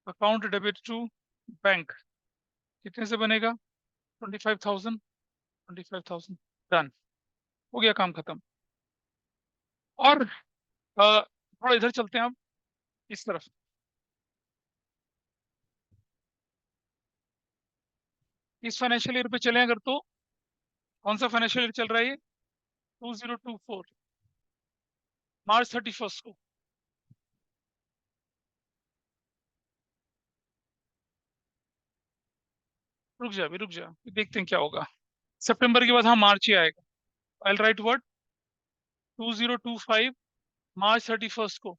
account debit to bank, कितने से बनेगा, 25,000, 25,000। डन, हो गया काम खत्म। और थोड़ा इधर चलते हैं आप, इस तरफ। इस फाइनेंशियल ईयर पे चले अगर तो कौन सा फाइनेंशियल ईयर चल रहा है ये? 2024, मार्च 31 को। रुक जा अभी, रुक जा, देखते हैं क्या होगा। सितंबर के बाद हाँ मार्च ही आएगा। आई राइट वर्ड 2025 मार्च 31 को।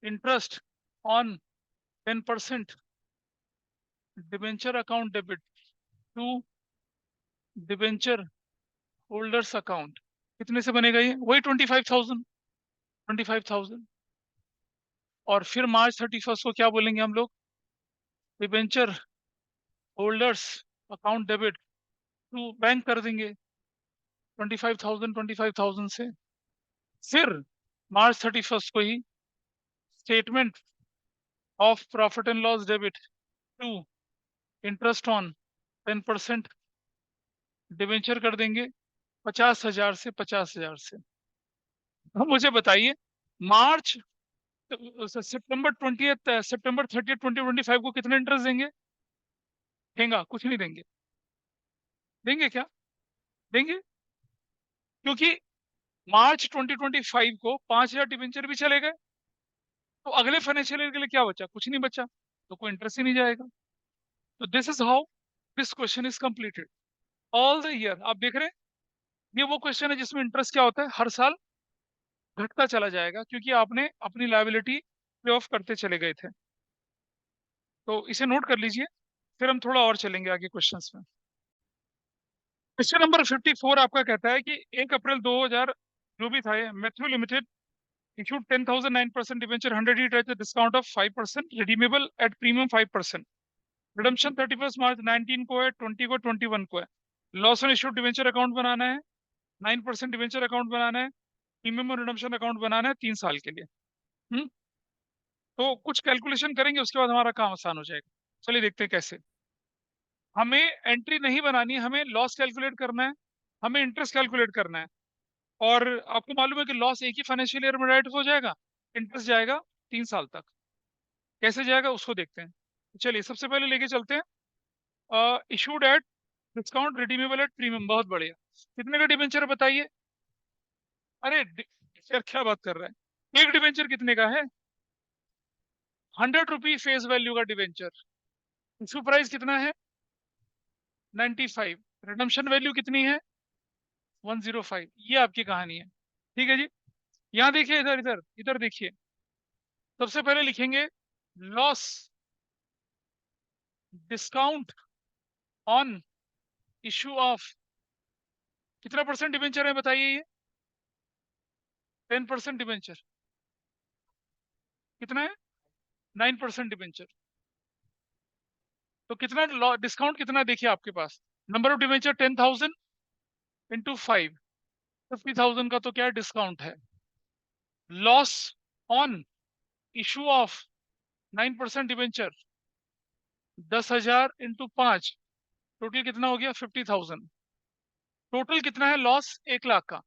Interest on 10% debenture account debit to debenture holders account. कितने से बनेगा ये? वही 25,000, 25,000। और फिर मार्च 31 को क्या बोलेंगे हम लोग? Debenture holders account debit to bank कर देंगे 25,000, 25,000 से। फिर मार्च 31 को ही statement of profit and loss debit to interest on 10% debenture कर देंगे 50,000 से, 50,000 से। अब मुझे बताइए, मार्च सितंबर 30 2025 को कितने इंटरेस्ट देंगे? देंगे कुछ नहीं देंगे। देंगे क्या? देंगे, क्योंकि मार्च 2025 को 5,000 डिबेंचर भी चले गए, तो अगले फाइनेंशियल ईयर के लिए क्या बचा? कुछ नहीं बचा, तो कोई इंटरेस्ट ही नहीं जाएगा। तो this is how this question is completed all the year. आप देख रहे हैं, ये वो क्वेश्चन है जिसमें इंटरेस्ट क्या होता है, हर साल घटता चला जाएगा, क्योंकि आपने अपनी लायबिलिटी पे ऑफ करते चले गए थे। तो इसे नोट कर लीजिए, फिर हम थोड़ा और चलेंगे आगे क्वेश्चंस में। क्वेश्चन नंबर 54 आपका कहता है कि 1 अप्रैल 2000 जो भी था, Matthew limited issued 10,000 9% debenture 100 each at a discount of 5%, redeemable at premium 5%। Redemption 31 मार्च 19 को है, 20 को, 21 को है। Loss on issued debenture account बनाना है, 9% डिबेंचर अकाउंट बनाना है, प्रीमियम और रिडम्पशन अकाउंट बनाना है 3 साल के लिए। हम्म तो कुछ कैलकुलेशन करेंगे, उसके बाद हमारा काम आसान हो जाएगा। चलिए देखते हैं कैसे। हमें एंट्री नहीं बनानी है, हमें लॉस कैलकुलेट करना है, हमें इंटरेस्ट कैलकुलेट करना है। और आपको मालूम है कि लॉस एक ही फाइनेंशियल ईयर में राइट हो जाएगा, इंटरेस्ट जाएगा 3 साल तक। कैसे जाएगा उसको देखते हैं। चलिए सबसे पहले लेके चलते हैं issued at discount redeemable at premium. बहुत बढ़िया। कितने का डिबेंचर है बताइए? अरे यार क्या बात कर रहा है, एक डिबेंचर कितने का है? 100 रुपी फेस वैल्यू का डिबेंचर। इशू प्राइस कितना है? 95। रिडम्पशन वैल्यू कितनी है? 105। ये आपकी कहानी है। ठीक है जी। यहाँ देखिए, इधर इधर इधर देखिए। सबसे पहले लिखेंगे loss discount on issue of, कितना परसेंट डिबेंचर है बताइए ये? 10% डिबेंचर। कितना है? 9% डिबेंचर। तो कितना डिस्काउंट कितना देखिए आपके पास? नंबर ऑफ डिबेंचर 10,000 इंटू 5, 50,000 का तो क्या डिस्काउंट है। Loss on issue of 9% debenture 10,000 into 5, total कितना हो गया? 50,000। टोटल कितना है लॉस? 1 लाख का।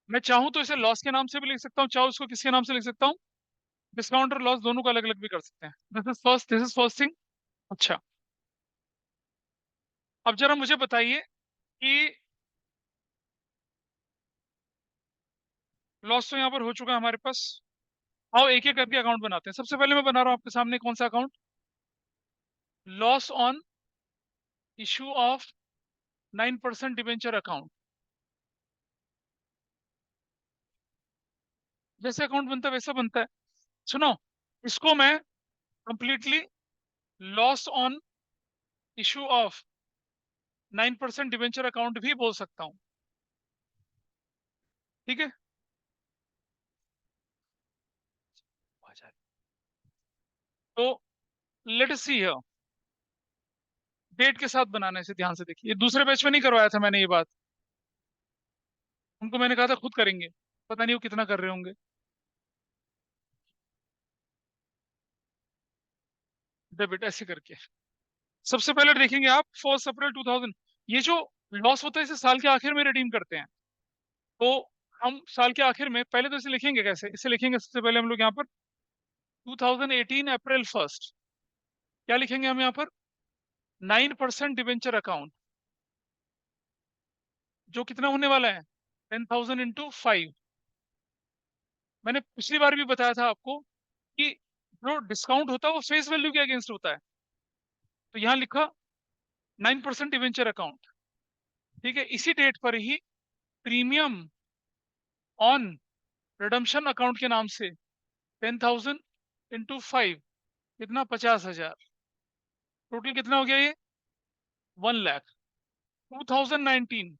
मैं चाहूं तो इसे लॉस के नाम से भी लिख सकता हूँ, चाहूँ इसको किसके नाम से लिख सकता हूँ, डिस्काउंट और लॉस दोनों को अलग अलग भी कर सकते हैं। This is first thing. अच्छा, अब जरा मुझे बताइए कि लॉस तो यहाँ पर हो चुका है हमारे पास। आओ एक एक करके अकाउंट बनाते हैं। सबसे पहले मैं बना रहा हूँ आपके सामने कौन सा account? Loss on issue of 9% debenture account. जैसे अकाउंट बनता है वैसा बनता है। सुनो, इसको मैं completely loss on issue of 9% debenture account भी बोल सकता हूँ। ठीक है, तो let us see here. Date के साथ बनाना है, इसे ध्यान से देखिए। ये दूसरे बैच में नहीं करवाया था मैंने ये बात, उनको मैंने कहा था खुद करेंगे, पता नहीं वो कितना कर रहे होंगे। डेबिट ऐसे करके सबसे पहले देखेंगे आप 1 अप्रैल 2000। ये जो लॉस होता है इसे साल के आखिर में रिडीम करते हैं। तो हम साल के आखिर में पहले तो इसे लिखेंगे कैसे, इसे लिखेंगे सबसे पहले हम लोग यहाँ पर 2018 अप्रैल 1, क्या लिखेंगे हम यहाँ पर 9% डिबेंचर अकाउंट, जो कितना होने वाला है 10,000 इंटू 5। मैंने पिछली बार भी बताया था आपको कि जो डिस्काउंट होता है वो फेस वैल्यू के अगेंस्ट होता है, तो यहाँ लिखा 9% डिबेंचर अकाउंट, ठीक है। इसी डेट पर ही प्रीमियम ऑन रिडम्पशन अकाउंट के नाम से 10,000 इंटू 5 कितना 50,000, टोटल कितना हो गया ये 1 लाख। 2019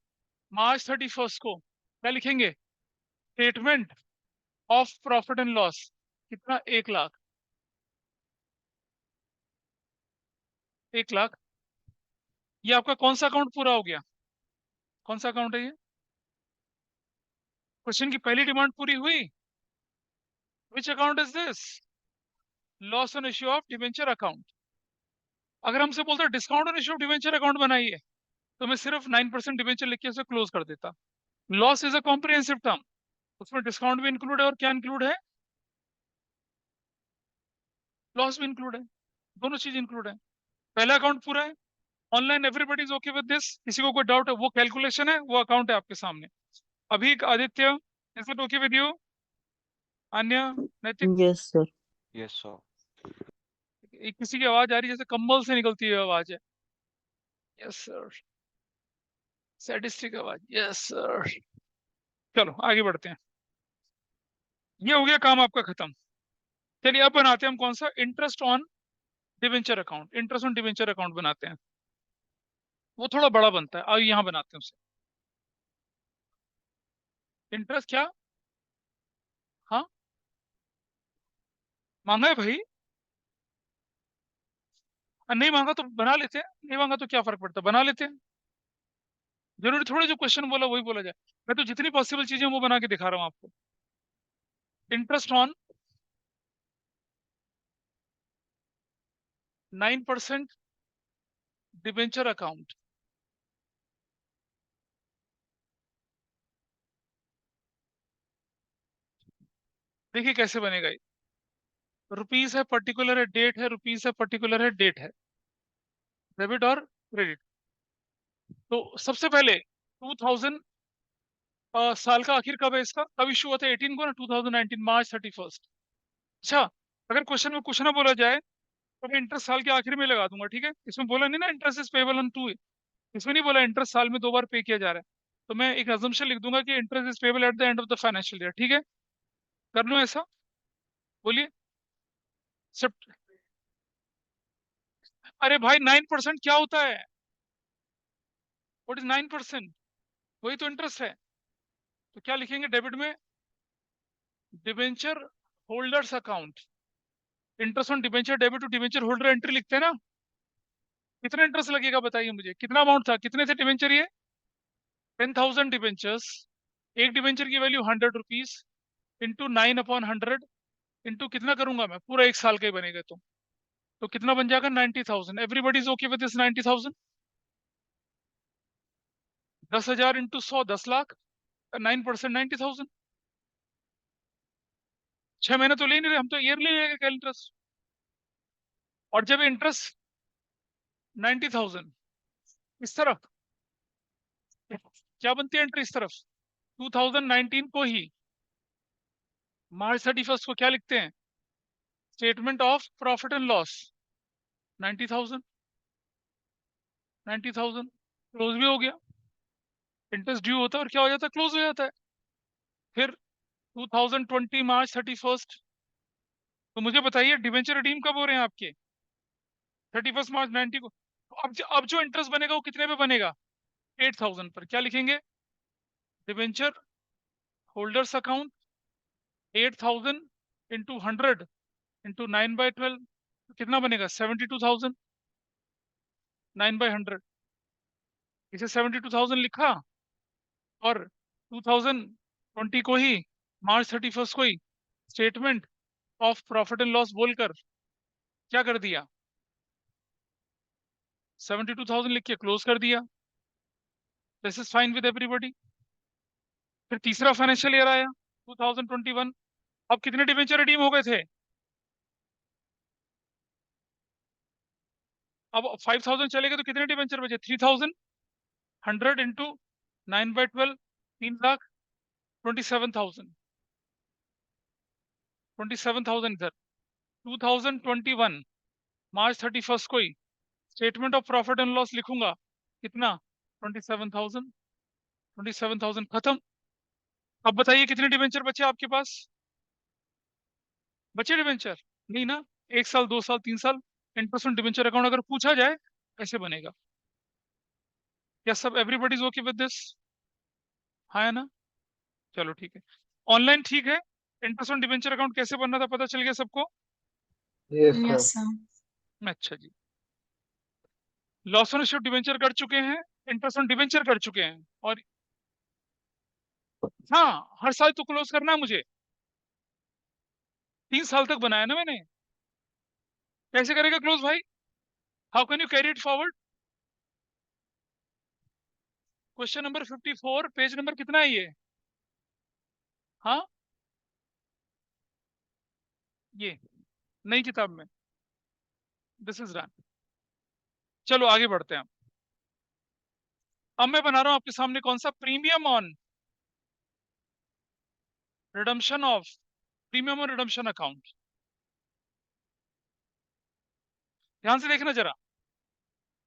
मार्च 31 को क्या लिखेंगे, statement of profit and loss, कितना 1 लाख, 1 लाख। ये आपका कौन सा अकाउंट पूरा हो गया, कौन सा अकाउंट है ये, क्वेश्चन की पहली डिमांड पूरी हुई। Which account is this, loss on issue of debenture account. अगर हमसे बोलते discount on issue of debenture account बनाइए, तो मैं सिर्फ 9% डिबेंचर लिख के उसे क्लोज कर देता। Loss is a comprehensive term, उसमें डिस्काउंट भी इंक्लूड है और क्या इंक्लूड है, लॉस भी इंक्लूड है, दोनों चीज इंक्लूड है। पहला अकाउंट पूरा है, online everybody is okay with this, किसी को कोई डाउट है, वो कैलकुलेशन है, वो अकाउंट है आपके सामने। अभी Aditya, is it okay with you, अन्य, नैतिक, Yes, sir. Yes, sir. किसी की आवाज आ रही है जैसे कंबल से निकलती हुई आवाज है, यस सर, सैडिस्टिक आवाज, यस सर। चलो आगे बढ़ते हैं, ये हो गया काम आपका खत्म। चलिए अब बनाते हैं हम कौन सा, interest on debenture account, interest on debenture account बनाते हैं, वो थोड़ा बड़ा बनता है, आइए यहाँ बनाते हैं उसे। इंटरेस्ट क्या, हाँ मांगा है भाई, नहीं मांगा तो बना लेते हैं, नहीं मांगा तो क्या फर्क पड़ता है, बना लेते हैं। जरूरी थोड़ी जो क्वेश्चन बोला वही बोला जाए, मैं तो जितनी पॉसिबल चीजें वो बना के दिखा रहा हूँ आपको। इंटरेस्ट ऑन 9% डिबेंचर अकाउंट, देखिए कैसे बनेगा ये। रुपीस है, पर्टिकुलर है, डेट है, रुपीस है, पर्टिकुलर है, डेट है, डेबिट और क्रेडिट। तो सबसे पहले 2000 साल का आखिर कब है इसका, कब इशू हुआ था 18 को ना, 2019 मार्च 31। अच्छा, अगर क्वेश्चन में कुछ ना बोला जाए तो मैं इंटरेस्ट साल के आखिर में लगा दूंगा, ठीक है। इसमें बोला नहीं ना इंटरेस्ट इज पेबल ऑन 2, इसमें नहीं बोला इंटरेस्ट साल में 2 बार पे किया जा रहा है, तो मैं एक अजम्पशन लिख दूंगा कि interest is payable at the end of the financial year, ठीक है। कर लो ऐसा, बोलिए सब। अरे भाई 9% क्या होता है, व्हाट इज 9%, वही तो इंटरेस्ट है। तो क्या लिखेंगे डेबिट में, debenture holders account, interest on debenture debit to debenture holder entry लिखते हैं ना। कितना इंटरेस्ट लगेगा बताइए मुझे, कितना अमाउंट था, कितने थे डिबेंचर ये 10,000 डिबेंचर्स, एक डिबेंचर की वैल्यू 100 रुपीज, इंटू 9/100, इंटू कितना करूंगा मैं, पूरा एक साल का ही बनेगा, तो कितना बन जाएगा 90,000। Everybody is okay with this 90,000, 10,000 into 100 10 lakh, 9% 90,000। 6 महीने तो ले नहीं रहे हम, तो ईयरली लेगा इंटरेस्ट। और जब इंटरेस्ट 90,000 इस तरफ, क्या बनती है एंट्री इस तरफ, 2019 को ही मार्च 31 को क्या लिखते हैं, statement of profit and loss 90,000, 90,000 close भी हो गया, इंटरेस्ट ड्यू होता है और क्या हो जाता है, क्लोज हो जाता है। फिर 2020 मार्च 31, तो मुझे बताइए डिवेंचर रिडीम कब हो रहे हैं आपके, 31 मार्च 90 को। तो अब जो इंटरेस्ट बनेगा वो कितने पे बनेगा, 8,000 पर। क्या लिखेंगे, debenture holders account 8,000 into 100 into 9/12, कितना बनेगा 72,000, 9/100, इसे 72,000 लिखा, और 2020 को ही मार्च 31 को ही statement of profit and loss बोलकर क्या कर दिया, 72,000 लिख के क्लोज कर दिया। This is fine with everybody. फिर तीसरा फाइनेंशियल ईयर आया 2021। अब कितने डिबेंचर रिडीम हो गए थे? अब 5000 चले गए तो कितने डिबेंचर बचे? 3000। 100 इंटू 9/12, 3 लाख। 27,000। 27,000 इधर। 2021 March 31 को ही statement of profit and loss लिखूंगा। कितना? 27,000। 27,000 खत्म। अब बताइए कितने डिबेंचर बचे आपके पास? बचे डिबेंचर? नहीं ना। 1 साल, 2 साल, 3 साल इंटरेस्ट ऑन डिबेंचर अकाउंट अगर पूछा जाए कैसे बनेगा? क्या सब everybody is okay with this? हाँ है ना? चलो ठीक है। ऑनलाइन ठीक है। इंटरेस्ट ऑन डिबेंचर अकाउंट कैसे बनना था पता चल गया सबको? Yes sir. Yes, sir. अच्छा जी। लॉस ऑन इश्यू डिबेंचर कर चुके हैं, इंटरेस्ट ऑन डिबेंचर कर चुके हैं। और हाँ, हर साल तो क्लोज करना है मुझे। 3 साल तक बनाया ना मैंने। कैसे करेगा क्लोज भाई? How can you carry it forward? Question number 54, page number कितना है ये? हाँ, ये नई किताब में। This is done. चलो आगे बढ़ते हैं। अब मैं बना रहा हूं आपके सामने कौन सा? Premium on redemption of premium on redemption account. ध्यान से देखना जरा।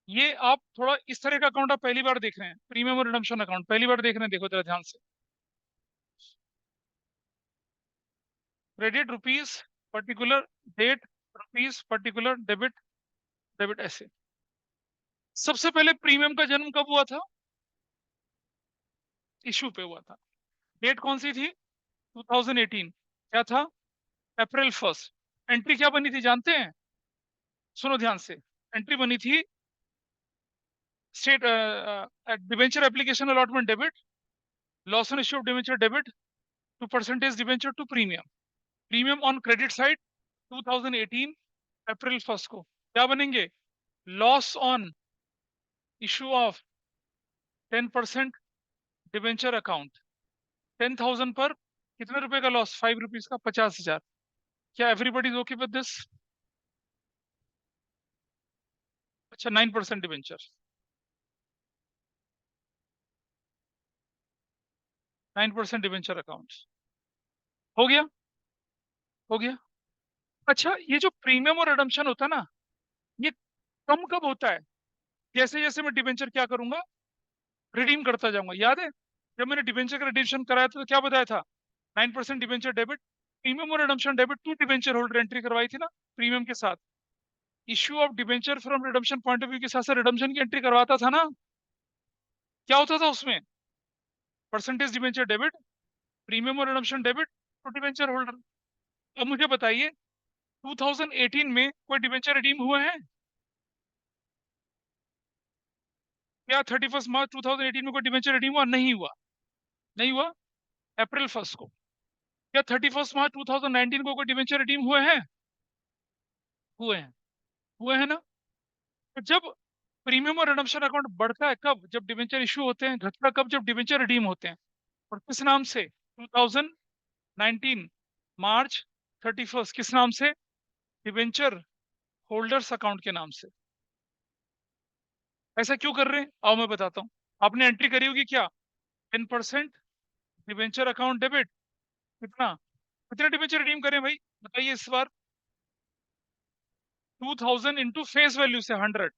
ये आप थोड़ा इस तरह का अकाउंट आप पहली बार देख रहे हैं, प्रीमियम और रिडम्पशन अकाउंट पहली बार देख रहे हैं। देखो जरा ध्यान से। Credit rupees particular date, rupees particular debit, debit ऐसे। सबसे पहले प्रीमियम का जन्म कब हुआ था? इशू पे हुआ था। डेट कौन सी थी? 2018। क्या था? April 1। एंट्री क्या बनी थी जानते हैं? सुनो ध्यान से। एंट्री बनी थी state debenture application allotment debit, loss on issue of debenture debit to percentage debenture to premium. Premium on credit side 2018 April 1 को क्या बनेंगे? Loss on issue of 10% debenture account. 10,000 पर कितने रुपए का लॉस? 5 रुपीज का, 50,000। क्या everybody is okay with this? अच्छा, 9% डिबेंचर। 9% डिबेंचर अकाउंट हो गया। हो गया। अच्छा, ये जो प्रीमियम और रिडम्पशन होता है ना, ये कम कब होता है? जैसे जैसे मैं डिबेंचर क्या करूंगा, रिडीम करता जाऊंगा। याद है जब मैंने डिबेंचर का रिडीम्शन कराया था तो क्या बताया था? 9% डिबेंचर डेबिट, प्रीमियम और redemption debit to debenture holder entry करवाई थी ना प्रीमियम के साथ। Issue of debenture from redemption point of view के साथ साथ रिडम्पशन की एंट्री करवाता था ना। क्या होता था उसमें? परसेंटेज डिबेंचर डेबिट, प्रीमियम और redemption debit to debenture holder. अब मुझे बताइए 2018 में कोई डिबेंचर रिडीम हुए हैं? क्या 31 मार्च 2018 में कोई डिबेंचर रिडीम हुआ? नहीं हुआ। नहीं हुआ। April 1 को। क्या 31 मार्च 2019 को कोई डिबेंचर रिडीम हुए हैं? हुए हैं। हुए हैं ना। तो जब प्रीमियम और रिडम्पशन अकाउंट बढ़ता है कब? जब डिबेंचर इशू होते हैं। घटता कब? जब डिबेंचर रिडीम होते हैं। और किस नाम से? 2019 March 31 किस नाम से? डिबेंचर होल्डर्स अकाउंट के नाम से। ऐसा क्यों कर रहे हैं आओ मैं बताता हूँ। आपने एंट्री करी होगी क्या? 10% डिबेंचर अकाउंट डेबिट। कितना? कितने डिबेंचर रिडीम करें भाई बताइए इस बार? 2000 इंटू फेस वैल्यू से 100,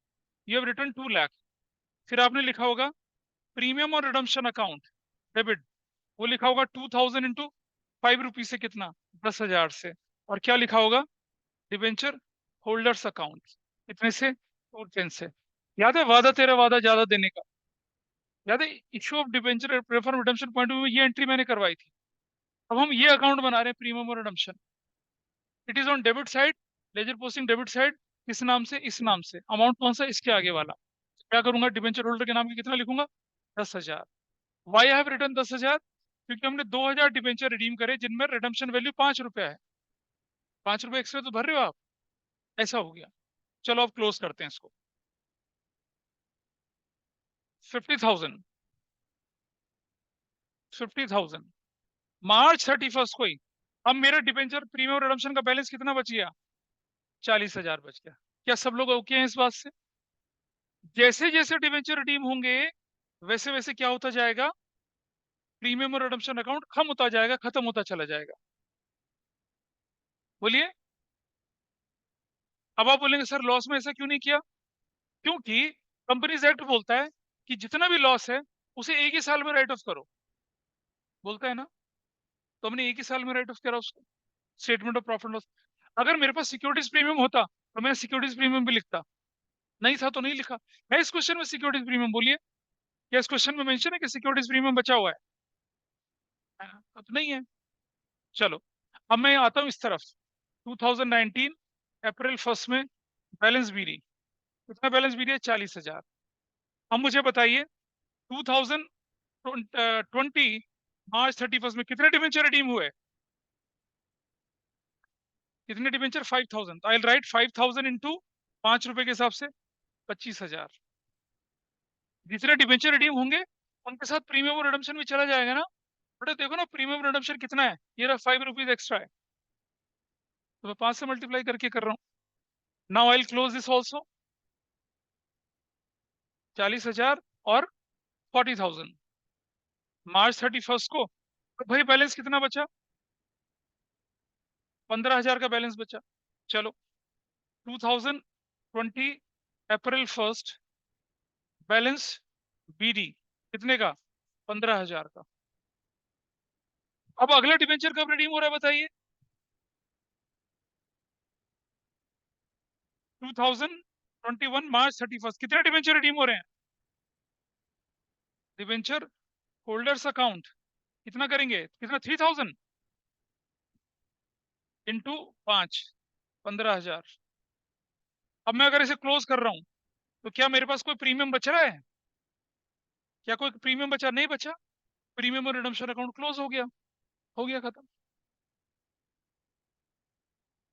यू हैव रिटर्न 2 लाख। फिर आपने लिखा होगा प्रीमियम और रिडम्पशन अकाउंट डेबिट, वो लिखा होगा 2000 इंटू 5 रुपीज से कितना? 10,000 से। और क्या लिखा होगा? डिबेंचर होल्डर्स अकाउंट कितने से? 210 से। याद है वादा तेरा वादा ज्यादा देने का? याद है issue of debenture prefer redemption point of view ये एंट्री मैंने करवाई थी। अब हम ये अकाउंट बना रहे हैं प्रीमियम और redemption. It is on debit side, ledger posting debit side. किस नाम से? इस नाम से। अमाउंट कौन सा? इसके आगे वाला। क्या करूंगा? डिबेंचर होल्डर के नाम की कितना लिखूंगा? 10,000। Why have return 10,000? क्योंकि हमने 2,000 डिबेंचर रिडीम करे जिनमें रिडम्पशन वैल्यू 5 रुपया है। 5 रुपए एक्स्ट्रा तो भर रहे हो आप। ऐसा हो गया। चलो अब क्लोज करते हैं इसको। 50,000 50,000 मार्च 31 को ही। अब मेरा डिबेंचर प्रीमियम रिडम्पशन का बैलेंस कितना बच गया? 40,000 बच गया। क्या सब लोग ओके हैं इस बात से? जैसे जैसे डिबेंचर रिडीम होंगे वैसे वैसे क्या होता जाएगा? प्रीमियम और रिडम्पशन अकाउंट कम होता जाएगा, खत्म होता चला जाएगा। बोलिए। अब आप बोलेंगे सर लॉस में ऐसा क्यों नहीं किया? क्योंकि कंपनीज एक्ट बोलता है कि जितना भी लॉस है उसे एक ही साल में राइट ऑफ करो, बोलता है ना। तो हमने एक ही साल में राइट ऑफ करा उसको, स्टेटमेंट ऑफ प्रॉफिट लॉस। अगर मेरे पास सिक्योरिटीज प्रीमियम होता तो मैं सिक्योरिटीज प्रीमियम भी लिखता, नहीं था तो नहीं लिखा। है इस क्वेश्चन में सिक्योरिटीज प्रीमियम? बोलिए, क्या इस क्वेश्चन में मेंशन है कि सिक्योरिटीज प्रीमियम बचा हुआ है? अब तो नहीं है। चलो, अब मैं आता हूँ इस तरफ। 2019 अप्रैल 1 में बैलेंस बीडी, कितना बैलेंस बीडी है? 40,000। अब मुझे बताइए 2020 मार्च 31 में कितने डिबेंचर रिडीम हुए? कितने डिबेंचर? 5,000। आई राइट 5,000 इंटू 5 रुपए के हिसाब से 25,000। जितने डिबेंचर रिडीम होंगे उनके साथ प्रीमियम और रिडम्पशन भी चला जाएगा ना। बट देखो ना प्रीमियम रिडम्पशन कितना है, ये रहा 5 रुपीज एक्स्ट्रा है, तो मैं 5 से मल्टीप्लाई करके कर रहा हूँ। Now I close this also. 40,000 और 40,000 मार्च 31 को। तो भाई बैलेंस कितना बचा? 15,000 का बैलेंस बचा। चलो, 2020 अप्रैल 1 बैलेंस बीडी कितने का? 15,000 का। अब अगला डिबेंचर कब रिडीम हो रहा है बताइए? 2021 मार्च 31। कितने डिबेंचर रिडीम हो रहे हैं? डिबेंचर होल्डर्स अकाउंट कितना करेंगे? कितना? 3,000 इंटू 5, 15,000। अब मैं अगर इसे क्लोज कर रहा हूं तो क्या मेरे पास कोई प्रीमियम बच रहा है? क्या कोई प्रीमियम बचा? नहीं बचा। प्रीमियम और रिडम्पशन अकाउंट क्लोज हो गया, हो गया खत्म।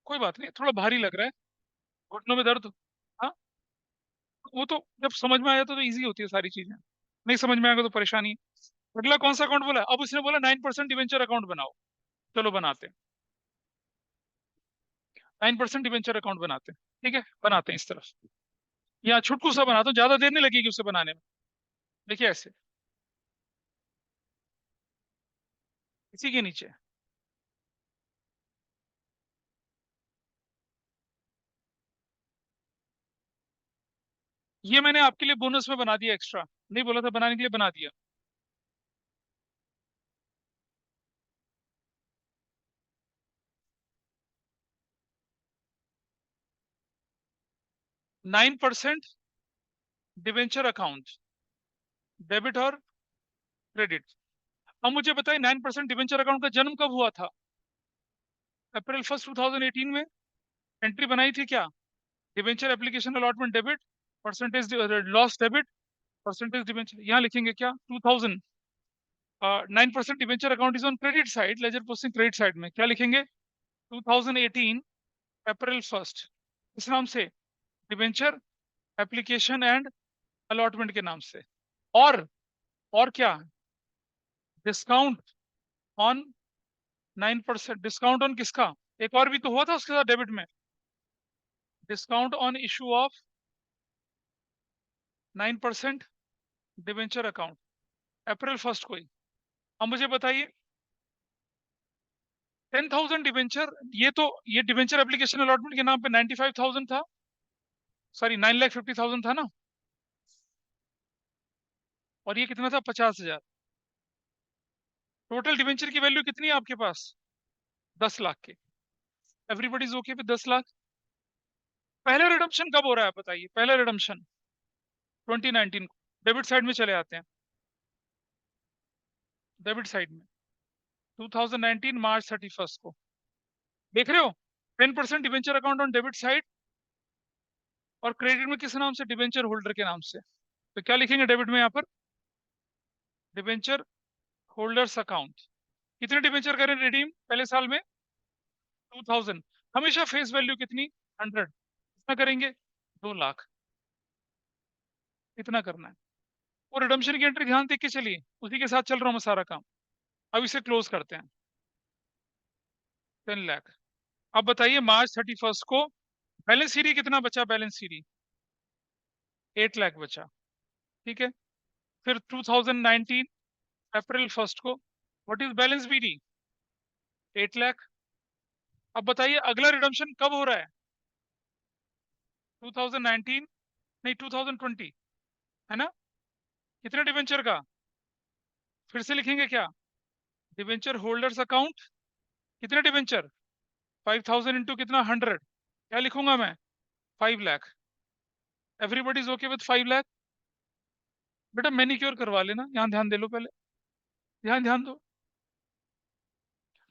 कोई बात नहीं, थोड़ा भारी लग रहा है, घुटनों में दर्द। हाँ, वो तो जब समझ में आया तो इजी होती है सारी चीजें, नहीं समझ में आएगा तो परेशानी है। अगला कौन सा अकाउंट बोला? अब उसने बोला 9% डिवेंचर अकाउंट बनाओ। चलो बनाते हैं, 9% डिवेंचर अकाउंट बनाते हैं। ठीक है, बनाते हैं इस तरफ। यहाँ छुटकू सा बनाता हूँ, ज्यादा देर नहीं लगेगी उसे बनाने में। देखिए ऐसे, इसी के नीचे। ये मैंने आपके लिए बोनस में बना दिया, एक्स्ट्रा नहीं बोला था बनाने के लिए, बना दिया। 9% डिवेंचर अकाउंट, डेबिट और क्रेडिट। अब मुझे बताइए 9% डिवेंचर अकाउंट का जन्म कब हुआ था? अप्रैल 1 2018 में एंट्री बनाई थी क्या? Debenture application allotment debit, percentage loss debit, percentage debenture. यहाँ लिखेंगे क्या? 2000। 9% debenture account is on credit side, ledger posting credit side में क्या लिखेंगे? 2018 अप्रैल 1 इस नाम से, डिवेंचर एप्लीकेशन एंड अलॉटमेंट के नाम से। और और क्या? Discount on 9%। डिस्काउंट ऑन किसका? एक और भी तो हुआ था उसके साथ डेबिट में, discount on issue of 9% debenture account, अप्रैल 1 को ही। अब मुझे बताइए 10,000 डिवेंचर, ये डिवेंचर एप्लीकेशन अलॉटमेंट के नाम पे 95,000 था, सॉरी 9,50,000 था ना, और ये कितना था? 50,000। टोटल डिवेंचर की वैल्यू कितनी है आपके पास? 10 लाख के। एवरीबडी इज ओके पे 10 लाख। पहला रिडम्पशन कब हो रहा है बताइए? पहला रिडम्पशन 2019 को। डेबिट साइड में चले आते हैं, डेबिट साइड में 2019 मार्च 31 को। देख रहे हो? 10% debenture account on debit side, और क्रेडिट में किस नाम से? डिवेंचर होल्डर के नाम से। तो क्या लिखेंगे डेबिट में यहाँ पर? Debenture holders account. कितने डिवेंचर करें रिडीम पहले साल में? 2000। हमेशा फेस वैल्यू कितनी? 100। कितना करेंगे? 2 लाख। इतना करना है। और रिडम्पशन की एंट्री ध्यान देख के चलिए, उसी के साथ चल रहा हूँ मैं सारा काम। अब इसे क्लोज करते हैं। 10 लाख। अब बताइए मार्च 31 को बैलेंस सीरी कितना बचा? बैलेंस सीरी 8 लाख बचा। ठीक है, फिर 2019 अप्रैल 1 को what is balance BD? 8 lakh. अब बताइए अगला रिडम्पशन कब हो रहा है? 2019 नहीं 2020, है ना? कितने डिवेंचर का? फिर से लिखेंगे क्या? Debenture holders account. कितने डिवेंचर? 5000 इंटू कितना? 100। क्या लिखूंगा मैं? 5 lakh. Everybody is okay with 5 lakh? बेटा मैनिक्योर करवा लेना, यहाँ ध्यान दे लो पहले, ध्यान ध्यान दो।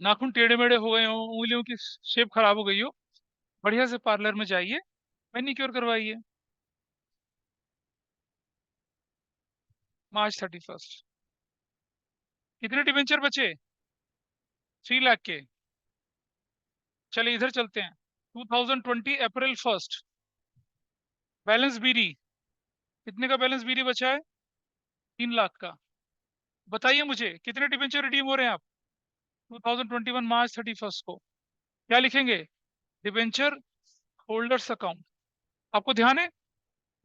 नाखून टेढ़े मेढ़े हो गए हो, उंगलियों की शेप खराब हो गई हो, बढ़िया से पार्लर में जाइए, मैनिक्योर करवाइए। मार्च 31 कितने डिवेंचर बचे? 3 लाख के। चलिए इधर चलते हैं। 2020 अप्रैल 1 बैलेंस बीडी कितने का? बैलेंस बीडी बचा है 3 लाख का। बताइए मुझे कितने डिवेंचर रिडीम हो रहे हैं आप 2021 मार्च 31 को? क्या लिखेंगे? Debenture holders account. आपको ध्यान है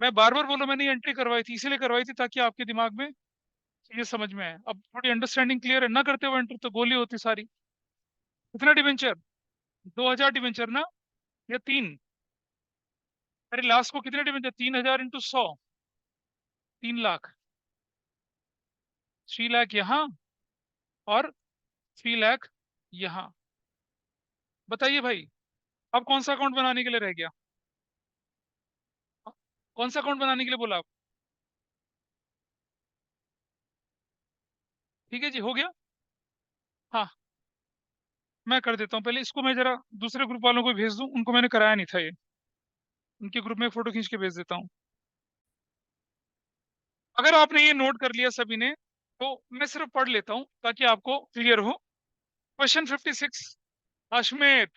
मैं बार बार बोलो, मैंने एंट्री करवाई थी, इसीलिए करवाई थी ताकि आपके दिमाग में ये समझ में आए। अब थोड़ी अंडरस्टैंडिंग क्लियर है ना? करते हुए एंट्री तो गोली होती सारी। कितना डिवेंचर? 2000 डिवेंचर ना, या 3? अरे लास्ट को कितने डिवेंचर? 3000 इंटू 100, 3 लाख। 3 लाख यहाँ और 3 लाख यहाँ। बताइए भाई अब कौन सा अकाउंट बनाने के लिए रह गया? कौन सा अकाउंट बनाने के लिए बोला आप? ठीक है जी, हो गया। हाँ मैं कर देता हूँ, पहले इसको मैं जरा दूसरे ग्रुप वालों को भेज दूं, उनको मैंने कराया नहीं था ये, उनके ग्रुप में फोटो खींच के भेज देता हूँ। अगर आपने ये नोट कर लिया सभी ने तो मैं सिर्फ पढ़ लेता हूँ ताकि आपको क्लियर हो। क्वेश्चन 56, अश्मेत,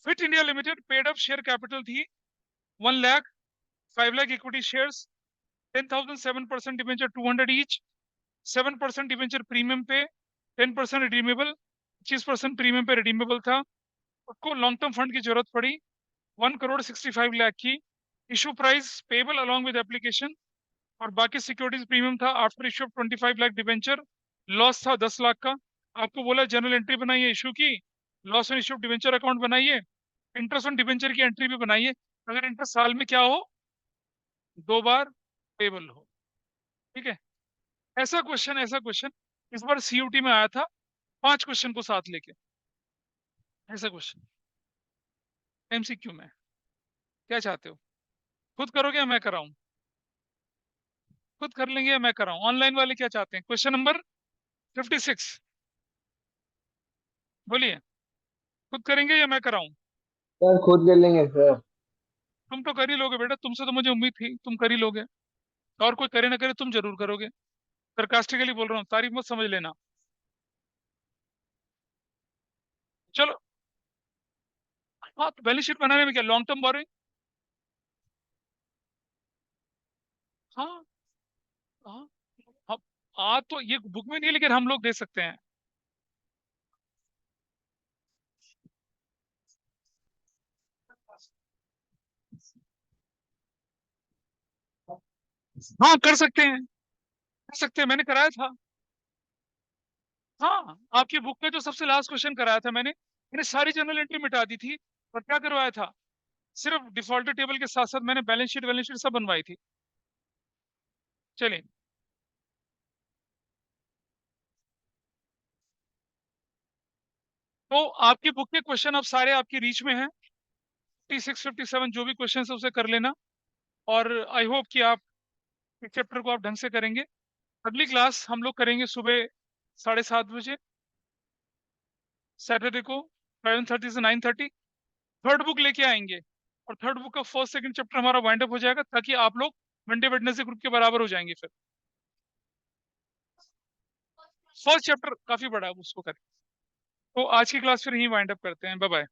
fit India limited paid up share capital थी 1 lakh, 5 lakh equity shares, 10,000 7% debenture 200 each, 7% debenture premium पे, 10% रिडीमेबल, 25% प्रीमियम पे रिडीमेबल था। उसको लॉन्ग टर्म फंड की जरूरत पड़ी 1,65,00,000 की। Issue price payable along with application, और बाकी सिक्योरिटीज प्रीमियम था after issue 25 lakh debenture. Loss था 10 लाख का। आपको बोला जनरल एंट्री बनाइए इशू की, loss on issue debenture account बनाइए, इंटरेस्ट ऑन डिवेंचर की एंट्री भी बनाइए। अगर इंटरेस्ट साल में क्या हो? 2 बार पेबल हो। ठीक है, ऐसा क्वेश्चन इस बार सीयूटी में आया था, 5 क्वेश्चन को साथ लेके। ऐसा क्वेश्चन एमसीक्यू में। क्या चाहते हो, खुद करोगे या मैं कराऊं? खुद कर लेंगे या मैं कराऊं? ऑनलाइन वाले क्या चाहते हैं? क्वेश्चन नंबर 56 बोलिए, खुद करेंगे या मैं कराऊं? सर खुद कर लेंगे सर। तुम तो कर ही लोगे बेटा, तुमसे तो मुझे उम्मीद थी तुम कर ही लोगे। और कोई करे ना करे तुम जरूर करोगे। सरकास्टिकली बोल रहा हूँ, तारीफ मत समझ लेना। चलो, हाँ तो बैलेंस शीट बनाने में क्या लॉन्ग टर्म बोरिंग? हाँ हाँ हाँ। तो ये बुक में नहीं है, लेकिन हम लोग दे सकते हैं। हाँ कर सकते हैं, कर सकते हैं, मैंने कराया था। हाँ आपकी बुक में जो सबसे लास्ट क्वेश्चन कराया था मैंने सारी जर्नल एंट्री मिटा दी थी। और क्या करवाया था? सिर्फ डिफॉल्टर टेबल के साथ साथ मैंने बैलेंस शीट सब बनवाई थी। चलिए, तो आपकी बुक के क्वेश्चन अब सारे आपकी रीच में हैं। 56 57 जो भी क्वेश्चन है उसे कर लेना। और आई होप कि आप इस चैप्टर को आप ढंग से करेंगे। अगली क्लास हम लोग करेंगे सुबह 7:30 बजे, सैटरडे को 7:30 से 9:30। थर्ड बुक लेके आएंगे, और थर्ड बुक का फर्स्ट सेकंड चैप्टर हमारा वाइंड अप हो जाएगा, ताकि आप लोग मंडे वेडनेसडे ग्रुप के बराबर हो जाएंगे। फिर फर्स्ट चैप्टर काफी बड़ा है, उसको करें। तो आज की क्लास फिर यहीं वाइंड अप करते हैं। Bye bye.